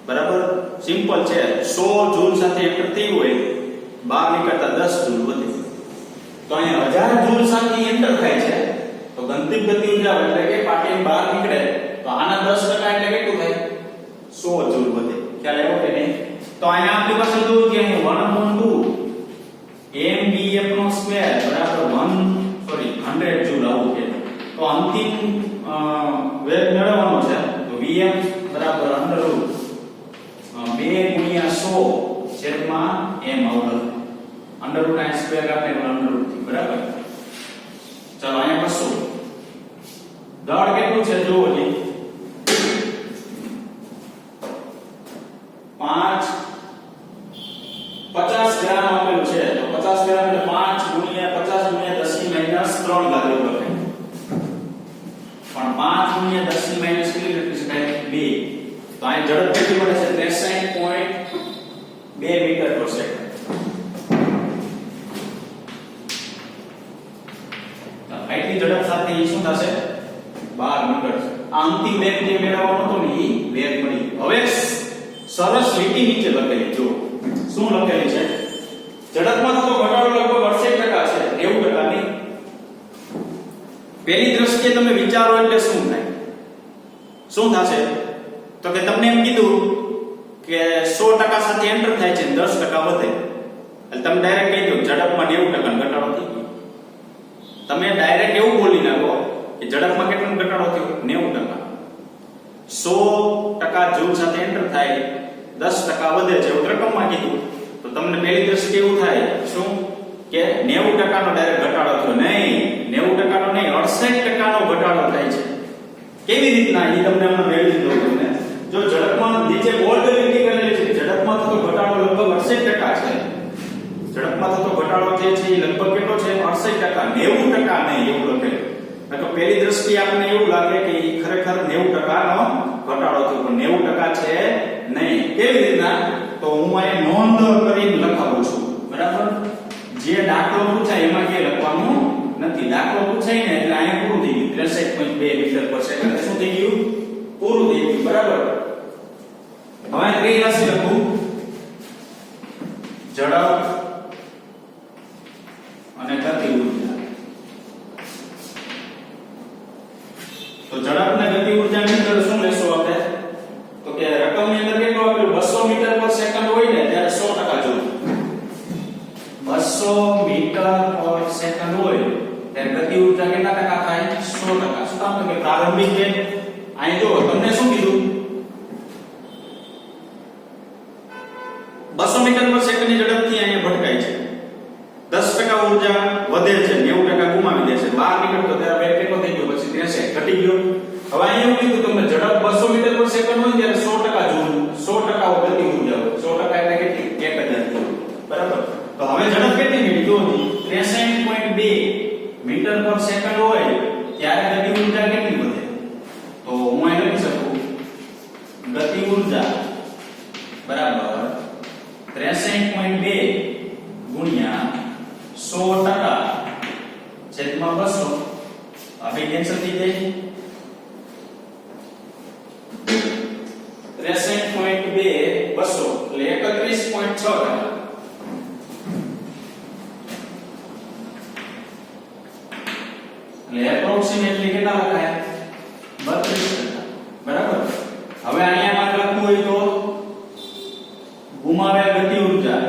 બરાબર. સિમ્પલ છે. 100 જૂલ સાથે એન્ટર થઈ હોય બહાર નીકળતા 10 જૂલ વધે. તો અહીંયા 1000 જૂલ સાથે એન્ટર થાય છે તો ગંતિમ ગતિ ઉર્જા એટલે કે પાટિયાની બહાર નીકળે તો આના 10% એટલે કેટલું થાય? 100 જૂલ વધે. ખ્યાલ આવ્યો કે નહીં? તો અહીંયા આપણી પાસે જો કે 1/2 mvf² બરાબર 100 જૂલ આવું છે. તો અંતિમ વેગ મેળવવાનો છે તો vm બરાબર √2 * 100 m આવડે. √2 આપણે √3 બરાબર. ચાલો અહીંયા કશું દળ કેટલું છે જુઓ જી. 50 ગ્રામ આપેલું છે. તો 50 ગ્રામ એટલે 5 × 50 × 10 - 3 ઘાત એવું લખાય. પણ 5 × 10 - કેટલી લખી શકાય? 2. તો અહીં ઝડપ કેટલી મળે છે? 63.2 મીટર/સેકન્ડ. આટલી ઝડપ સાથે એ શું થશે? 12 મીટર. આ અંતિમ વેગ જે મેળવવાનો હતો ને એ વેગ મળી. હવે સરસ લીટી નીચે લખેલી જો. શું લખેલી છે? ઝડપમાં થતો ઘટાડો લગભગ 68% છે, 90% નહીં. પહેલી દ્રષ્ટિએ તમે વિચારો એટલે શું થાય? શું થશે? તો કે તમને એમ કીધું કે 100% સાથે એન્ટર થાય છે 10% વધે. એટલે તમે ડાયરેક્ટ કહી દો ઝડપમાં 90% ઘટાડો થઈ ગયો. તમે ડાયરેક્ટ એવું બોલી નાખો કે ઝડપમાં કેટલો ઘટાડો થયો? 90%. 100% જૂલ સાથે એન્ટર થાય 10% વધે છે એવું રકમમાં કીધું તો તમને પહેલી દ્રષ્ટિએ એવું થાય શું કે 90% નો ડાયરેક્ટ ઘટાડો થયો. નહીં, 90% નો નહીં, 68% નો ઘટાડો થાય છે. કેવી રીતના એ તમને હમણાં મેળવી દઉં તમને. જો ઝડપમાં નીચે બોલ્ડ લીટી કરેલી છે, ઝડપમાં થતો ઘટાડો લગભગ 68% છે. ઝડપમાં થતો ઘટાડો જે છે એ લગભગ કેટલો છે? 68%. 90% નહીં એવું લખેલું. તો પહેલી દ્રષ્ટિએ આપણને એવું લાગે કે એ ખરેખર 90% નો ઘટાડો થયો પણ 90% છે નહીં. કેવી રીતના? તો હું અહીં નોંધ કરીને લખાવું છું. બરાબર. જે દાખલો પૂછાય એમાં કે લખવાનું નથી. દાખલો પૂછાય ને એટલે અહીંયા પૂરું થઈ ગયું. 63.2 મીટર/સેકન્ડ શું થઈ ગયું? પૂરું થઈ ગયું. બરાબર. હવે ત્રીજી રાશિ લખું. ઝડપ અને ગતિ ઉર્જા. તો ઝડપ અને ગતિ ઉર્જાની અંદર શું લેશો આપણે? તો કે રકમની અંદર કેટલું આપેલું? 200 મીટર/સેકન્ડ હોય ને ત્યારે 100% જુલ. 200 મીટર/સેકન્ડ હોય ત્યારે ગતિ ઉર્જા કેટલા ટકા થાય? 100%. શું કામ? કે પ્રારંભિક વેગ અહીં જો તમને શું કીધું? 200 મીટર/સેકન્ડ ની ઝડપથી અહીંયા ભટકાય છે. 10% ઉર્જા વધે છે, 90% ગુમાવી દે છે. બહાર નીકળતો ત્યારે વેગ કેટલો થઈ ગયો? પછી 63 ઘટી ગયો. હવે અહીંયા એવું કીધું તમને ઝડપ 200 મીટર/સેકન્ડ હોય ત્યારે 100% જૂલ, 100% ગતિ ઉર્જા હોય. 100% એટલે કેટલી? 1000 જૂલ. બરાબર. તો હવે ઝડપ કેટલી મળી? જો 63.2 મીટર/સેકન્ડ હોય ત્યારે ગતિ ઉર્જા કેટલી વધે? તો હું અહીં લખી શકું ગતિ ઉર્જા બરાબર 63.2 ગુણ્યા 100% છેદમાં 200. આ બે કેન્સલ થઈ જાય. 200 એટલે 31.6%. એટલે એપ્રોક્સિમેટલી કેટલા લખાય 32%. બરાબર. હવે અહીંયા માં લખવું હોય તો ગુમાવેલ ગતિ ઊર્જા,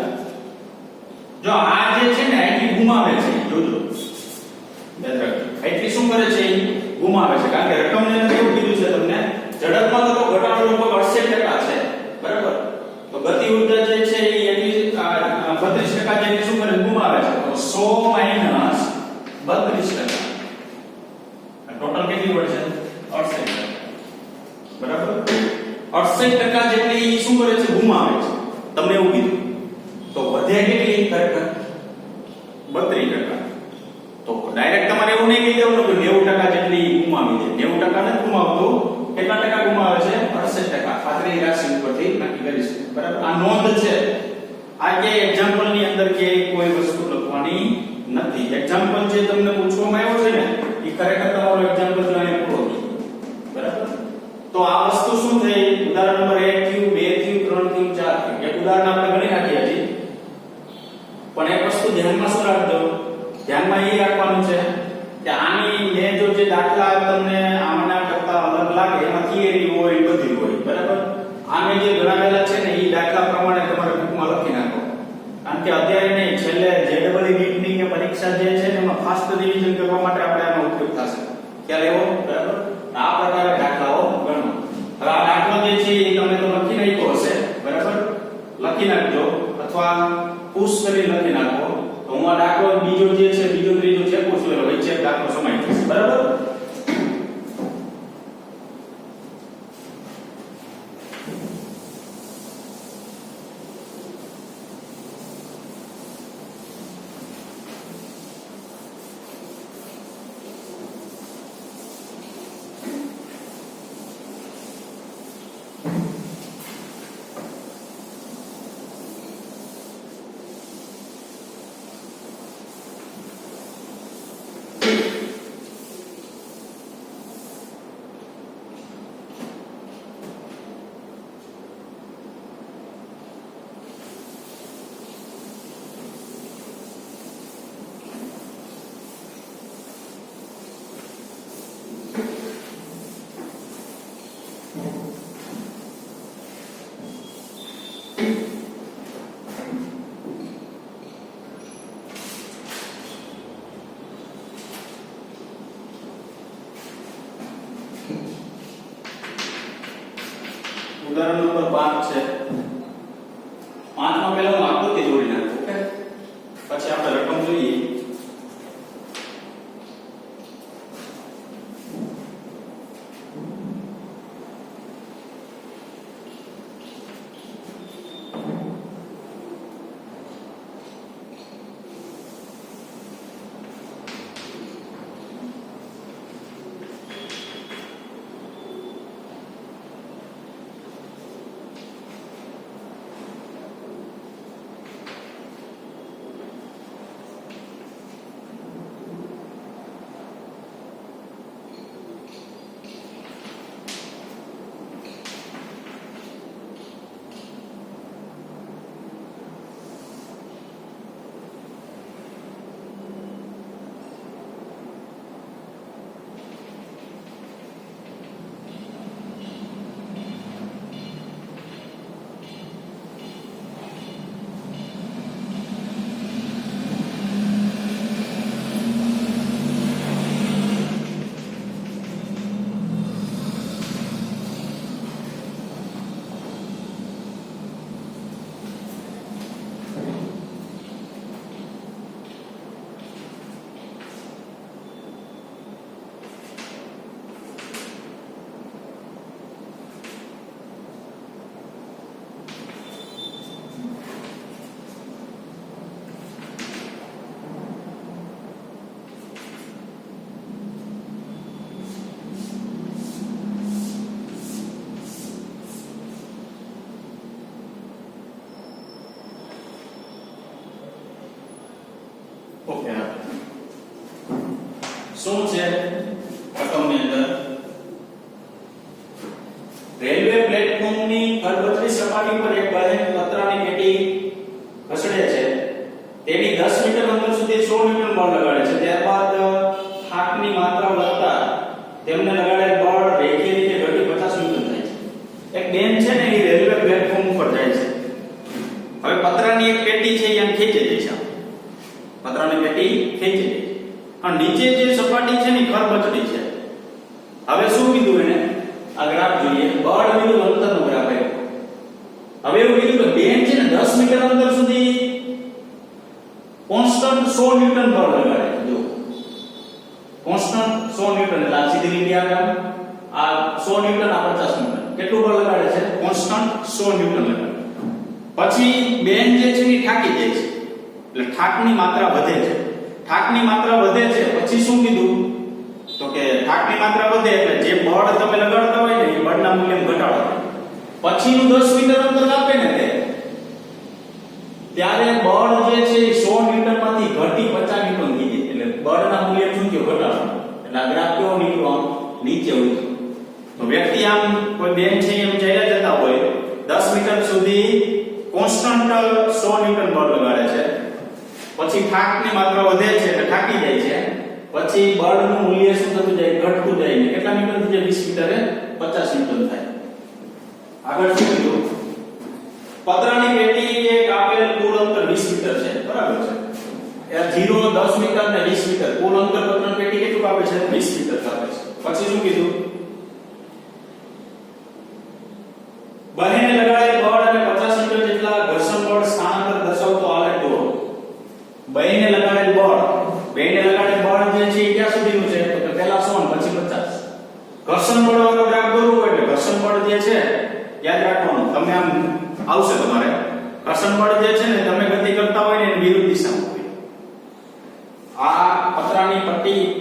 જો આ જે છે ને એટલી ગુમાવે છે, જોજો યાદ રાખજો, એટલી શું કરે છે, ગુમાવે છે. કારણ કે રકમની અંદર એવું કીધું છે તમને, ઝડપમાં તો ઘટાડો લગભગ 68% છે. બરાબર. તો ગતિ ઊર્જા જે છે એ એટલી 32% જેટલી શું કરે, ગુમાવે છે. તો 100 માઈનસ 32%, ટોટલ કેટલી પડશે 68%. બરાબર. 68% જેટલી શું કરે છે, ગુમાવે છે. તમને એવું કીધું. તો વધે કેટલી ખરેખર 32%. તો ડાયરેક્ટ તમારે એવું નહીં કહી દેવાનું કે 90% જેટલી ગુમાવી છે. 90% નથી ગુમાવતું, કેટલા ટકા ગુમાવે છે 68%. ખાતરી રાશિ ઉપરથી નક્કી કરી છે. બરાબર. આ નોંધ છે. આ કે એક્ઝામ્પલ ની અંદર કે કોઈ વસ્તુ લખવાની નથી. એક્ઝામ્પલ જે તમને પૂછવામાં આવ્યો છે ને એ ખરેખર તમારો એક્ઝામ્પલ જો અહીંયા પૂરો થયો. બરાબર. તો આ વસ્તુ શું થઈ, ઉદાહરણ નંબર 1 થયું, 2 થયું, 3 થયું, 4 થયું. એક ઉદાહરણ આપણે ગણી નાખીએ છીએ. પણ એક વસ્તુ ધ્યાનમાં શું રાખજો, ધ્યાનમાં એ રાખવાનું છે કે આની મેં જો જે દાખલા તમને આમના કરતા અલગ લાગે એમાં થિયરી હોય, બધી હોય. બરાબર. આને જે ગણાવેલા છે ને એ દાખલા પ્રમાણે તમારે બુકમાં લખી નાખો. કારણ કે અત્યારે નહીં, છેલ્લે જેડબલઈ નીટની કે પરીક્ષા જે છે ને એમાં ફાસ્ટ રિવિઝન કરવા માટે આપણે આનો ઉપયોગ થશે. ખ્યાલ એવો. બરાબર. આ પ્રકારે દાખલાઓ ગણો. હવે આ દાખલો જે છે એ તમે તો લખી નાખ્યો હશે. બરાબર. લખી નાખજો અથવા પુશ કરી લખી નાખો. તો હું આ દાખલો બીજો જે છે, બીજો ત્રીજો છે પૂછ્યો એટલે વચ્ચે દાખલો સમાઈ જશે. બરાબર. ઉદાહરણ નંબર 5 છે. 5 માં પહેલા હું આકૃતિ દોરી નાખું. ઓકે, પછી આપણે રકમ જોઈએ. ઓકે, શું છે રકમની અંદર રેલવે પ્લેટફોર્મની ખરબચડી સપાટી પર એક બહેન પતરાની પેટી ઘસડે છે, તેની 10 મીટર અંતર સુધી 100 ન્યૂટન બળ લગાડે છે, ત્યારબાદ થાકની માત્રા વધતા તેમને લગાડેલ બળ રેખીય રીતે ઘટી 50 ન્યૂટન થાય છે. એક બેન છે ને એ રેલવે પ્લેટફોર્મ ઉપર જાય છે. હવે પતરાની એક પેટી છે એ આમ ખેંચી દે છે, પતરાની પેટી ખેંચી દે છે અને નીચે જે સપાટી છે ને ખરબચડી છે. હવે શું કીધું એને, આ ગ્રાફ જોઈએ, બળ વિરુદ્ધ અંતરનો ગ્રાફ આપ્યો. હવે એવું કીધું કે બેન છે ને 10 મીટર અંતર સુધી કોન્સ્ટન્ટ 100 ન્યૂટન બળ લગાડે. જો કોન્સ્ટન્ટ 100 ન્યૂટન એટલે આ સીધી લીટી આવે, આ 100 ન્યૂટન આ 50 ન્યૂટન, કેટલું બળ લગાડે છે? કોન્સ્ટન્ટ 100 ન્યૂટન લગાડે. પછી બેન જે છે એ થાકી જાય છે, એટલે થાકની માત્રા વધે છે. થાકની માત્રા વધે છે પછી શું કીધું તો કે થાકની માત્રા વધે એટલે જે બળ તમે લગાડતા હોય ને એ બળના મૂલ્યમાં ઘટાડો થાય. પછીનું 10 મીટર અંતર આપે ને ત્યારે બળ જે છે એ 100 ન્યૂટનમાંથી ઘટી 50 ન્યૂટન થઈ જાય. એટલે બળના મૂલ્ય શું થયો? ઘટાડો. એટલે આ ગ્રાફ કેવો નીકળ્યો? નીચે ઉતર્યો. તો વ્યક્તિ આમ કોઈ બેન છે એમ ચાલ્યા જતા હોય 10 મીટર સુધી કોન્સ્ટન્ટ 100 ન્યૂટન બળ લગાડે છે, પછી થાકની માત્રા વધે છે એટલે થાકી જાય છે, પછી બળનું મૂલ્ય શું થતું જાય? ઘટતું જાય ને કેટલા ન્યૂટન થઈ જાય? 20 મીટરે 50 ન્યૂટન થાય. આગળ શું કીધું? પતરાની પેટી એક આપેલ કુલ અંતર 20 મીટર છે, બરાબર છે? એ 0 10 મીટર ને 20 મીટર કુલ અંતર પતરાની પેટી કેટલું કાપે છે? 20 મીટર કાપે છે. પછી શું કીધું? બહેને લગાડેલ બળ અને 50 મીટર જેટલા ઘર્ષણ બળ સ્થાનાંતર દર્શાવતો આલેખ દોરો. બહેને લગાડેલ બળ જે છે એ ક્યાં સુધીનું છે? તો કે પહેલા 100 પછી 50. ઘર્ષણ બળ વાળો ગ્રાફ દોરવો હોય એટલે ઘર્ષણ બળ જે છે યાદ રાખવાનું, તમે આમ આવશે તમારે ઘર્ષણ બળ જે છે ને તમે ગતિ કરતા હોય ને એની વિરુદ્ધ દિશામાં હોય. આ પતરાની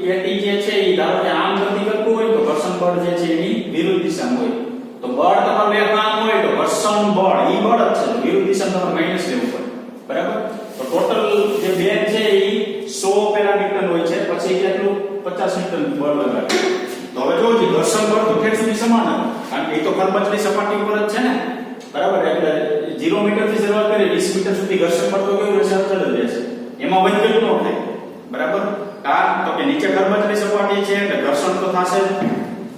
પેટી જે છે એ ધારો કે આમ ગતિ કરતું હોય તો ઘર્ષણ બળ જે છે એની વિરુદ્ધ દિશામાં હોય. તો બળ તમારું એક આમ હોય તો ઘર્ષણ બળ ઈ બળ જ છે, તો વિરુદ્ધ દિશામાં તમારે માઈનસ લેવું પડે, બરાબર? તો ટોટલ જે બેન છે ઈ 100 પેલા ન્યૂટન હોય છે, પછી કેટલું? 50 ન્યૂટન બળ લગાડે. તો હવે જોજો ઘર્ષણ બળ તો ઠેઠ સુધી સમાન છે, કારણ કે એ તો ખરબચડી સપાટી ઉપર જ છે ને, બરાબર? એટલે 0 મીટર થી શરૂઆત કરી 20 મીટર સુધી ઘર્ષણ બળ તો કેવું રહેશે? અચળ જ રહેશે, એમાં વધઘટ ન થાય, બરાબર? કારણ તો કે નીચે ખરબચડી સપાટી છે એટલે ઘર્ષણ તો થશે જ.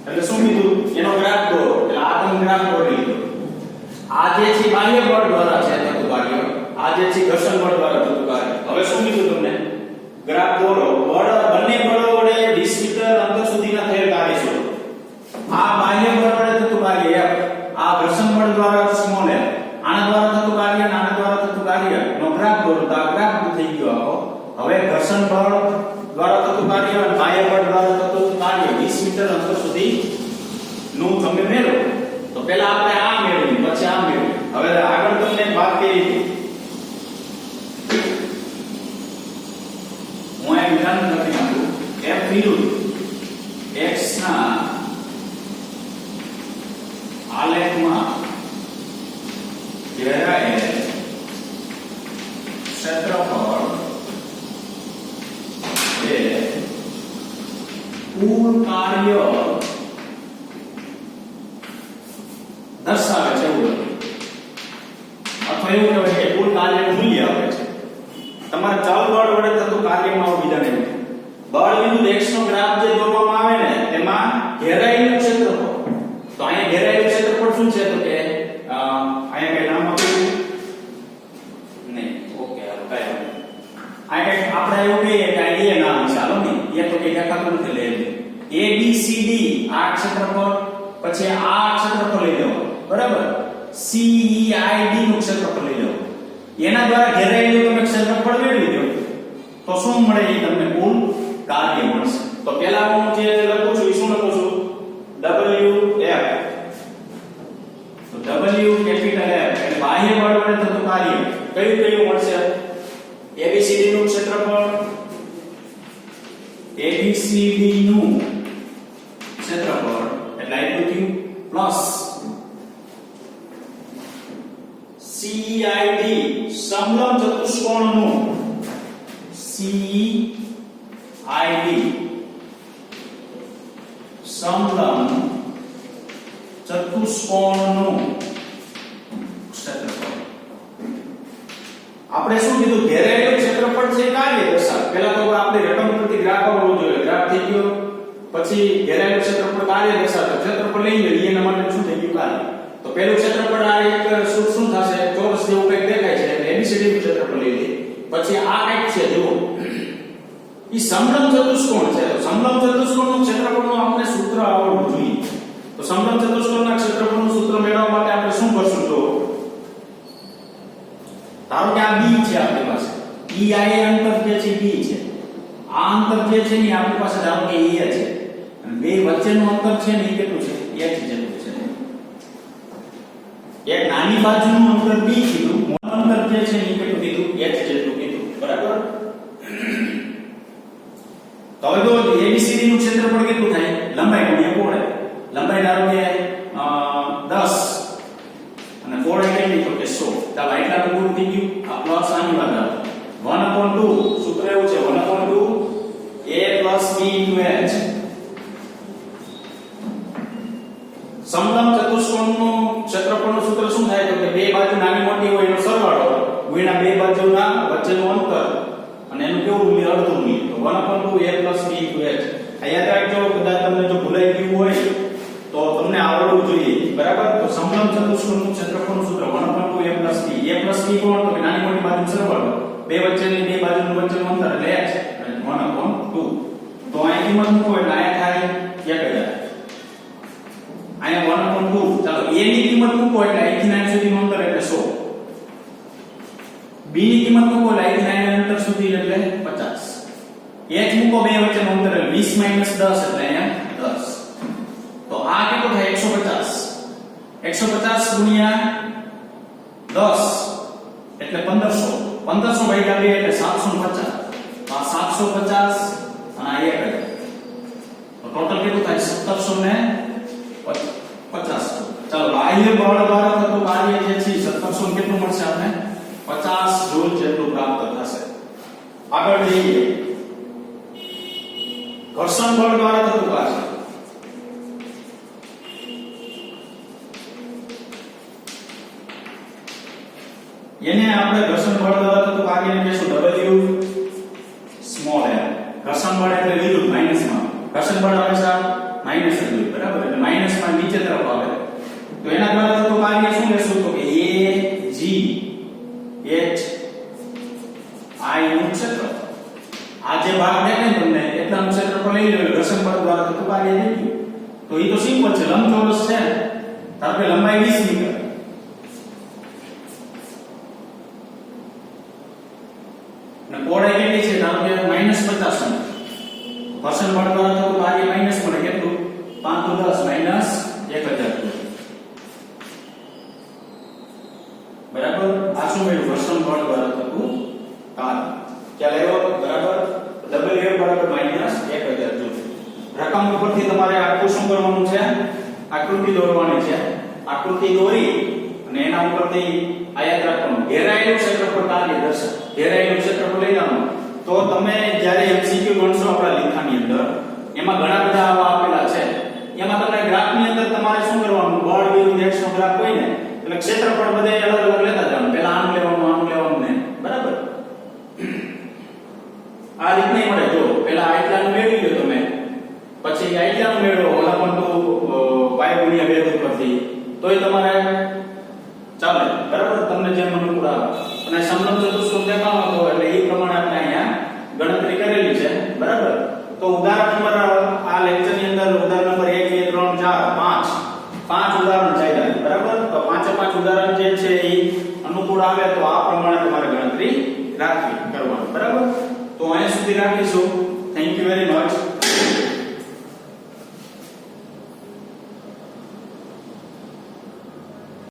એટલે શું કીધું? એનો ગ્રાફ દોરો. એટલે આ તમે ગ્રાફ દોરી લીધો. આ જે છે બાહ્ય બળ દ્વારા છે થતું કાર્ય, આ જે છે ઘર્ષણ બળ દ્વારા થતું કાર્ય. હવે શું કીધું તમને? ગ્રાફ દોરો. બળ બંને બળો વડે 20 મીટર અંતર સુધીના થયેલ કાર્ય છે. આ બાહ્ય બળ વડે થતું કાર્ય F, આ ઘર્ષણ બળ દ્વારા સ્મોલ f, આના દ્વારા થતું કાર્ય અને આના દ્વારા થતું કાર્ય નો ગ્રાફ દોરો. તો આ ગ્રાફ થઈ ગયો આખો. હવે ઘર્ષણ બળ દ્વારા થતું કાર્ય અને બાહ્ય બળ દ્વારા થતું કાર્ય 20 મીટર અંતર સુધી નું તમે મેળવો. તો પહેલા આપણે આ મેળવ્યું, પછી આ મેળવ્યું. હવે આગળ તમને વાત કરી હતી, હું આ વિધાન લખી નાખું. f વિરુદ્ધ x ના આલેખમાં ઘેરાયેલ ક્ષેત્રફળ એ કુલ કાર્ય દર્શાવે છે, એવું અથવા એવું કહેવાય કે કુલ કાર્યનું મૂલ્ય આવે છે. તમારે ચલ બળ વડે થતું કાર્યમાં બીજા નહીં. બળ વિરુદ્ધ x નો ગ્રાફ જે દોરવામાં આવે ને તેમાં ઘેરાયેલું ક્ષેત્રફળ. તો અહીંયા ઘેરાયેલું ક્ષેત્રફળ શું છે? તો કે અહીંયા કઈ નામ આપ્યું નહીં? ઓકે, હાલો કઈ વાંધો નહીં. અહીંયા આપણે એવું કહીએ કે આઈડિયા નામ છે, હાલો ને એ તો કઈ દેખાતું નથી. લઈ લે ABCD આ ક્ષેત્રફળ, પછી આ ક્ષેત્રફળ લઈ લેવું, બરાબર? CEID નું ક્ષેત્રફળ લઈ લેવું. એના દ્વારા ઘેરાયેલું તમે ક્ષેત્રફળ મેળવી દો તો શું મળે? એ તમને કુલ કાર્ય મળશે. તો પહેલા હું જે લખું છું એ શું લખું છું? WF. તો W કેપિટલ F એટલે બાહ્ય બળ વડે થતું કાર્ય કયું મળશે? ABCD નું ક્ષેત્રફળ, ABCD નું ક્ષેત્રફળ એટલે આટલું થયું, પ્લસ CEID સમલંબ ચતુષ્કોણનું, CEID સમલંબ ચતુષ્કોણનું આપણે શું કીધું ઘેરાયેલું ક્ષેત્રફળ છે કાર્ય દર્શાવે. પહેલા તો આપણે રકમ પરથી ગ્રાફ આવવો જોઈએ. ગ્રાફ થઈ ગયો પછી ઘેરાયેલું ક્ષેત્રફળ કાર્ય દર્શાવે. ક્ષેત્રફળ લઈ લઈએ એના માટે શું થઈ ગયું કાર્ય. તો પહેલું ક્ષેત્રફળ આ એક શું થશે ચોરસ જેવું કંઈક દેખાય છે એટલે એબીસીડી નું ક્ષેત્રફળ લઈ લઈએ. પછી આ કંઈક છે જુઓ ઈ સમલંબ ચતુષ્કોણ છે. તો સમલંબ ચતુષ્કોણનું ક્ષેત્રફળનું આપણે સૂત્ર આવડવું જોઈએ. તો સમલંબ ચતુષ્કોણના ક્ષેત્રફળનું સૂત્ર મેળવવા માટે આપણે શું કરશું તો ધારો કે આ b છે આપણી પાસે e આ એ અંતર જે છે b છે. આ અંતર જે છે ને આપણી પાસે ધારો કે a છે અને બે વચ્ચેનું અંતર છે ને એ કેટલું છે h જેટલું છે. એક નાની બાજુનું અંતર b કીધું મોટું અંતર જે છે ને એ કેટલું કીધું h જેટલું કીધું બરાબર. તો હવે તો ABCD નું ક્ષેત્રફળ કેટલું થાય લંબાઈ ગુણ્યા પહોળાઈ. લંબાઈ ધારો કે 10 અને પહોળાઈ કેટલી તો કે 100. ચાલો એટલા પૂરું થઈ ગયું. આ પ્લસ આની બાદ 1/2 સૂત્ર એવું છે 1/2 a + b * h. સમલંબ ચતુષ્કોણનું ક્ષેત્રફળનું સૂત્ર શું થાય તો કે બે બાજુ નાની મોટી હોય એનો સરવાળો ગુણ્યા બે બાજુના વચ્ચેનું અંતર અને એનું કેવું મૂલ્ય અડધું મૂલ્ય. તો 1/2 a + b * h. આ યાદ રાખજો કદાચ તમને જો ભૂલાઈ ગયું હોય તો તમને આવડવું જોઈએ બરાબર. તો સમલંબ ચતુષ્કોણનું ક્ષેત્રફળનું સૂત્ર 1/2 a + b. a + b કોણ તો કે નાની મોટી બાજુનો સરવાળો બે વચ્ચેની બે બાજુનું વચ્ચેનું અંતર એટલે h 1/2. તો અહીં કિંમત મૂકો એટલે આ થાય 1000. અહીંયા 1/2 ચાલો a ની કિંમત મૂકો એટલે અહીંથી 9 સુધીનું અંતર એટલે 100. b ની કિંમત મૂકો એટલે અહીંથી 9 અંતર સુધી એટલે 50. h મૂકો બે વચ્ચેનું અંતર એટલે 20 - 10 એટલે અહીંયા 10. તો આ કેટલું થાય 150. 150 ગુણ્યા 10 એટલે 1500. 1500 ભાગ્યા 2 એટલે 750. આ 750 અને આ 1000. તો ટોટલ કેટલું થાય 1750. ચાલો બાહ્ય બળ દ્વારા થતું કાર્ય જે છે 1700 કેટલું મળશે આપણે 50 જૂલ જેટલું પ્રાપ્ત થશે. આગળ જઈએ ઘર્ષણ બળ દ્વારા થતું કાર્ય. એને આપણે ઘર્ષણ બળ દ્વારા થતું કાર્યને કહીશું W સ્મોલ m. ઘર્ષણ બળ એટલે વિરુદ્ધ માઈનસમાં. ઘર્ષણ બળ હંમેશા માઈનસ જ હોય બરાબર. એટલે માઈનસમાં નીચે તરફ આવે. તો એના દ્વારા થતું કાર્ય શું લેશું તો કે a g h i નું ક્ષેત્રફળ. આ જે ભાગ દેખાય તમને એટલાનું ક્ષેત્રફળ લઈ લેવું ઘર્ષણ બળ દ્વારા થતું કાર્ય થઈ ગયું. તો એ તો સિમ્પલ છે લંબચોરસ છે ધારો કે લંબાઈ 20 મીટર અને પહોળાઈ કેટલી છે ધારો કે -50 મીટર. ઘર્ષણ બળ દ્વારા થતું કાર્ય માઈનસ મળે કેટલું 5 * 10 - 1000 બરાબર. આ શું મળ્યું ઘર્ષણ બળ દ્વારા થતું કાર્ય. ખ્યાલ આવ્યો બરાબર. W બરાબર -1000 જૂલ. રકમ ઉપરથી તમારે આખું શું કરવાનું છે આકૃતિ દોરવાની છે. આકૃતિ દોરી અને એના ઉપરથી આયાત રાખવાનું ઘેરાયેલું ક્ષેત્રફળ કાર્ય દર્શાવે. ઘેરાયેલું ક્ષેત્રફળ લઈ લેવાનું. તો તમે જ્યારે MCQ ગણશો આપણા લેખાની અંદર એમાં ઘણા બધા આવા આપેલા છે. એમાં તમને ગ્રાફની અંદર તમારે શું કરવાનું બળ વિરુદ્ધ x નો ગ્રાફ હોય ને એટલે ક્ષેત્રફળ બધે અલગ અલગ લેતા જવાનું. પહેલા આનું લેવાનું ને બરાબર. આ રીત નહીં મળે. જો પહેલા આટલાનું મેળવી લો તમે પછી આટલાનું મેળવો 1/2 પાઈ ગુણ્યા 2 ઉપરથી તોય તમારે ચાલે બરાબર. તમને જેમ અનુકૂળ આવે અને સમલંબ ચતુષ્કોણ દેખાવાનો તો એટલે એ પ્રમાણે આપણે અહીંયા ગણતરી કરેલી છે બરાબર. તો ઉદાહરણ નંબર આ લેક્ચરની અંદર ઉદાહરણ નંબર 1 2 3 4 5 ઉદાહરણ ચાલ્યા બરાબર. તો 5 ઉદાહરણ જે છે એ અનુકૂળ આવે તો આ પ્રમાણે તમારે ગણતરી રાખવી કરવાની બરાબર. તો અહીંયા સુધી રાખીશું. Thank you very much.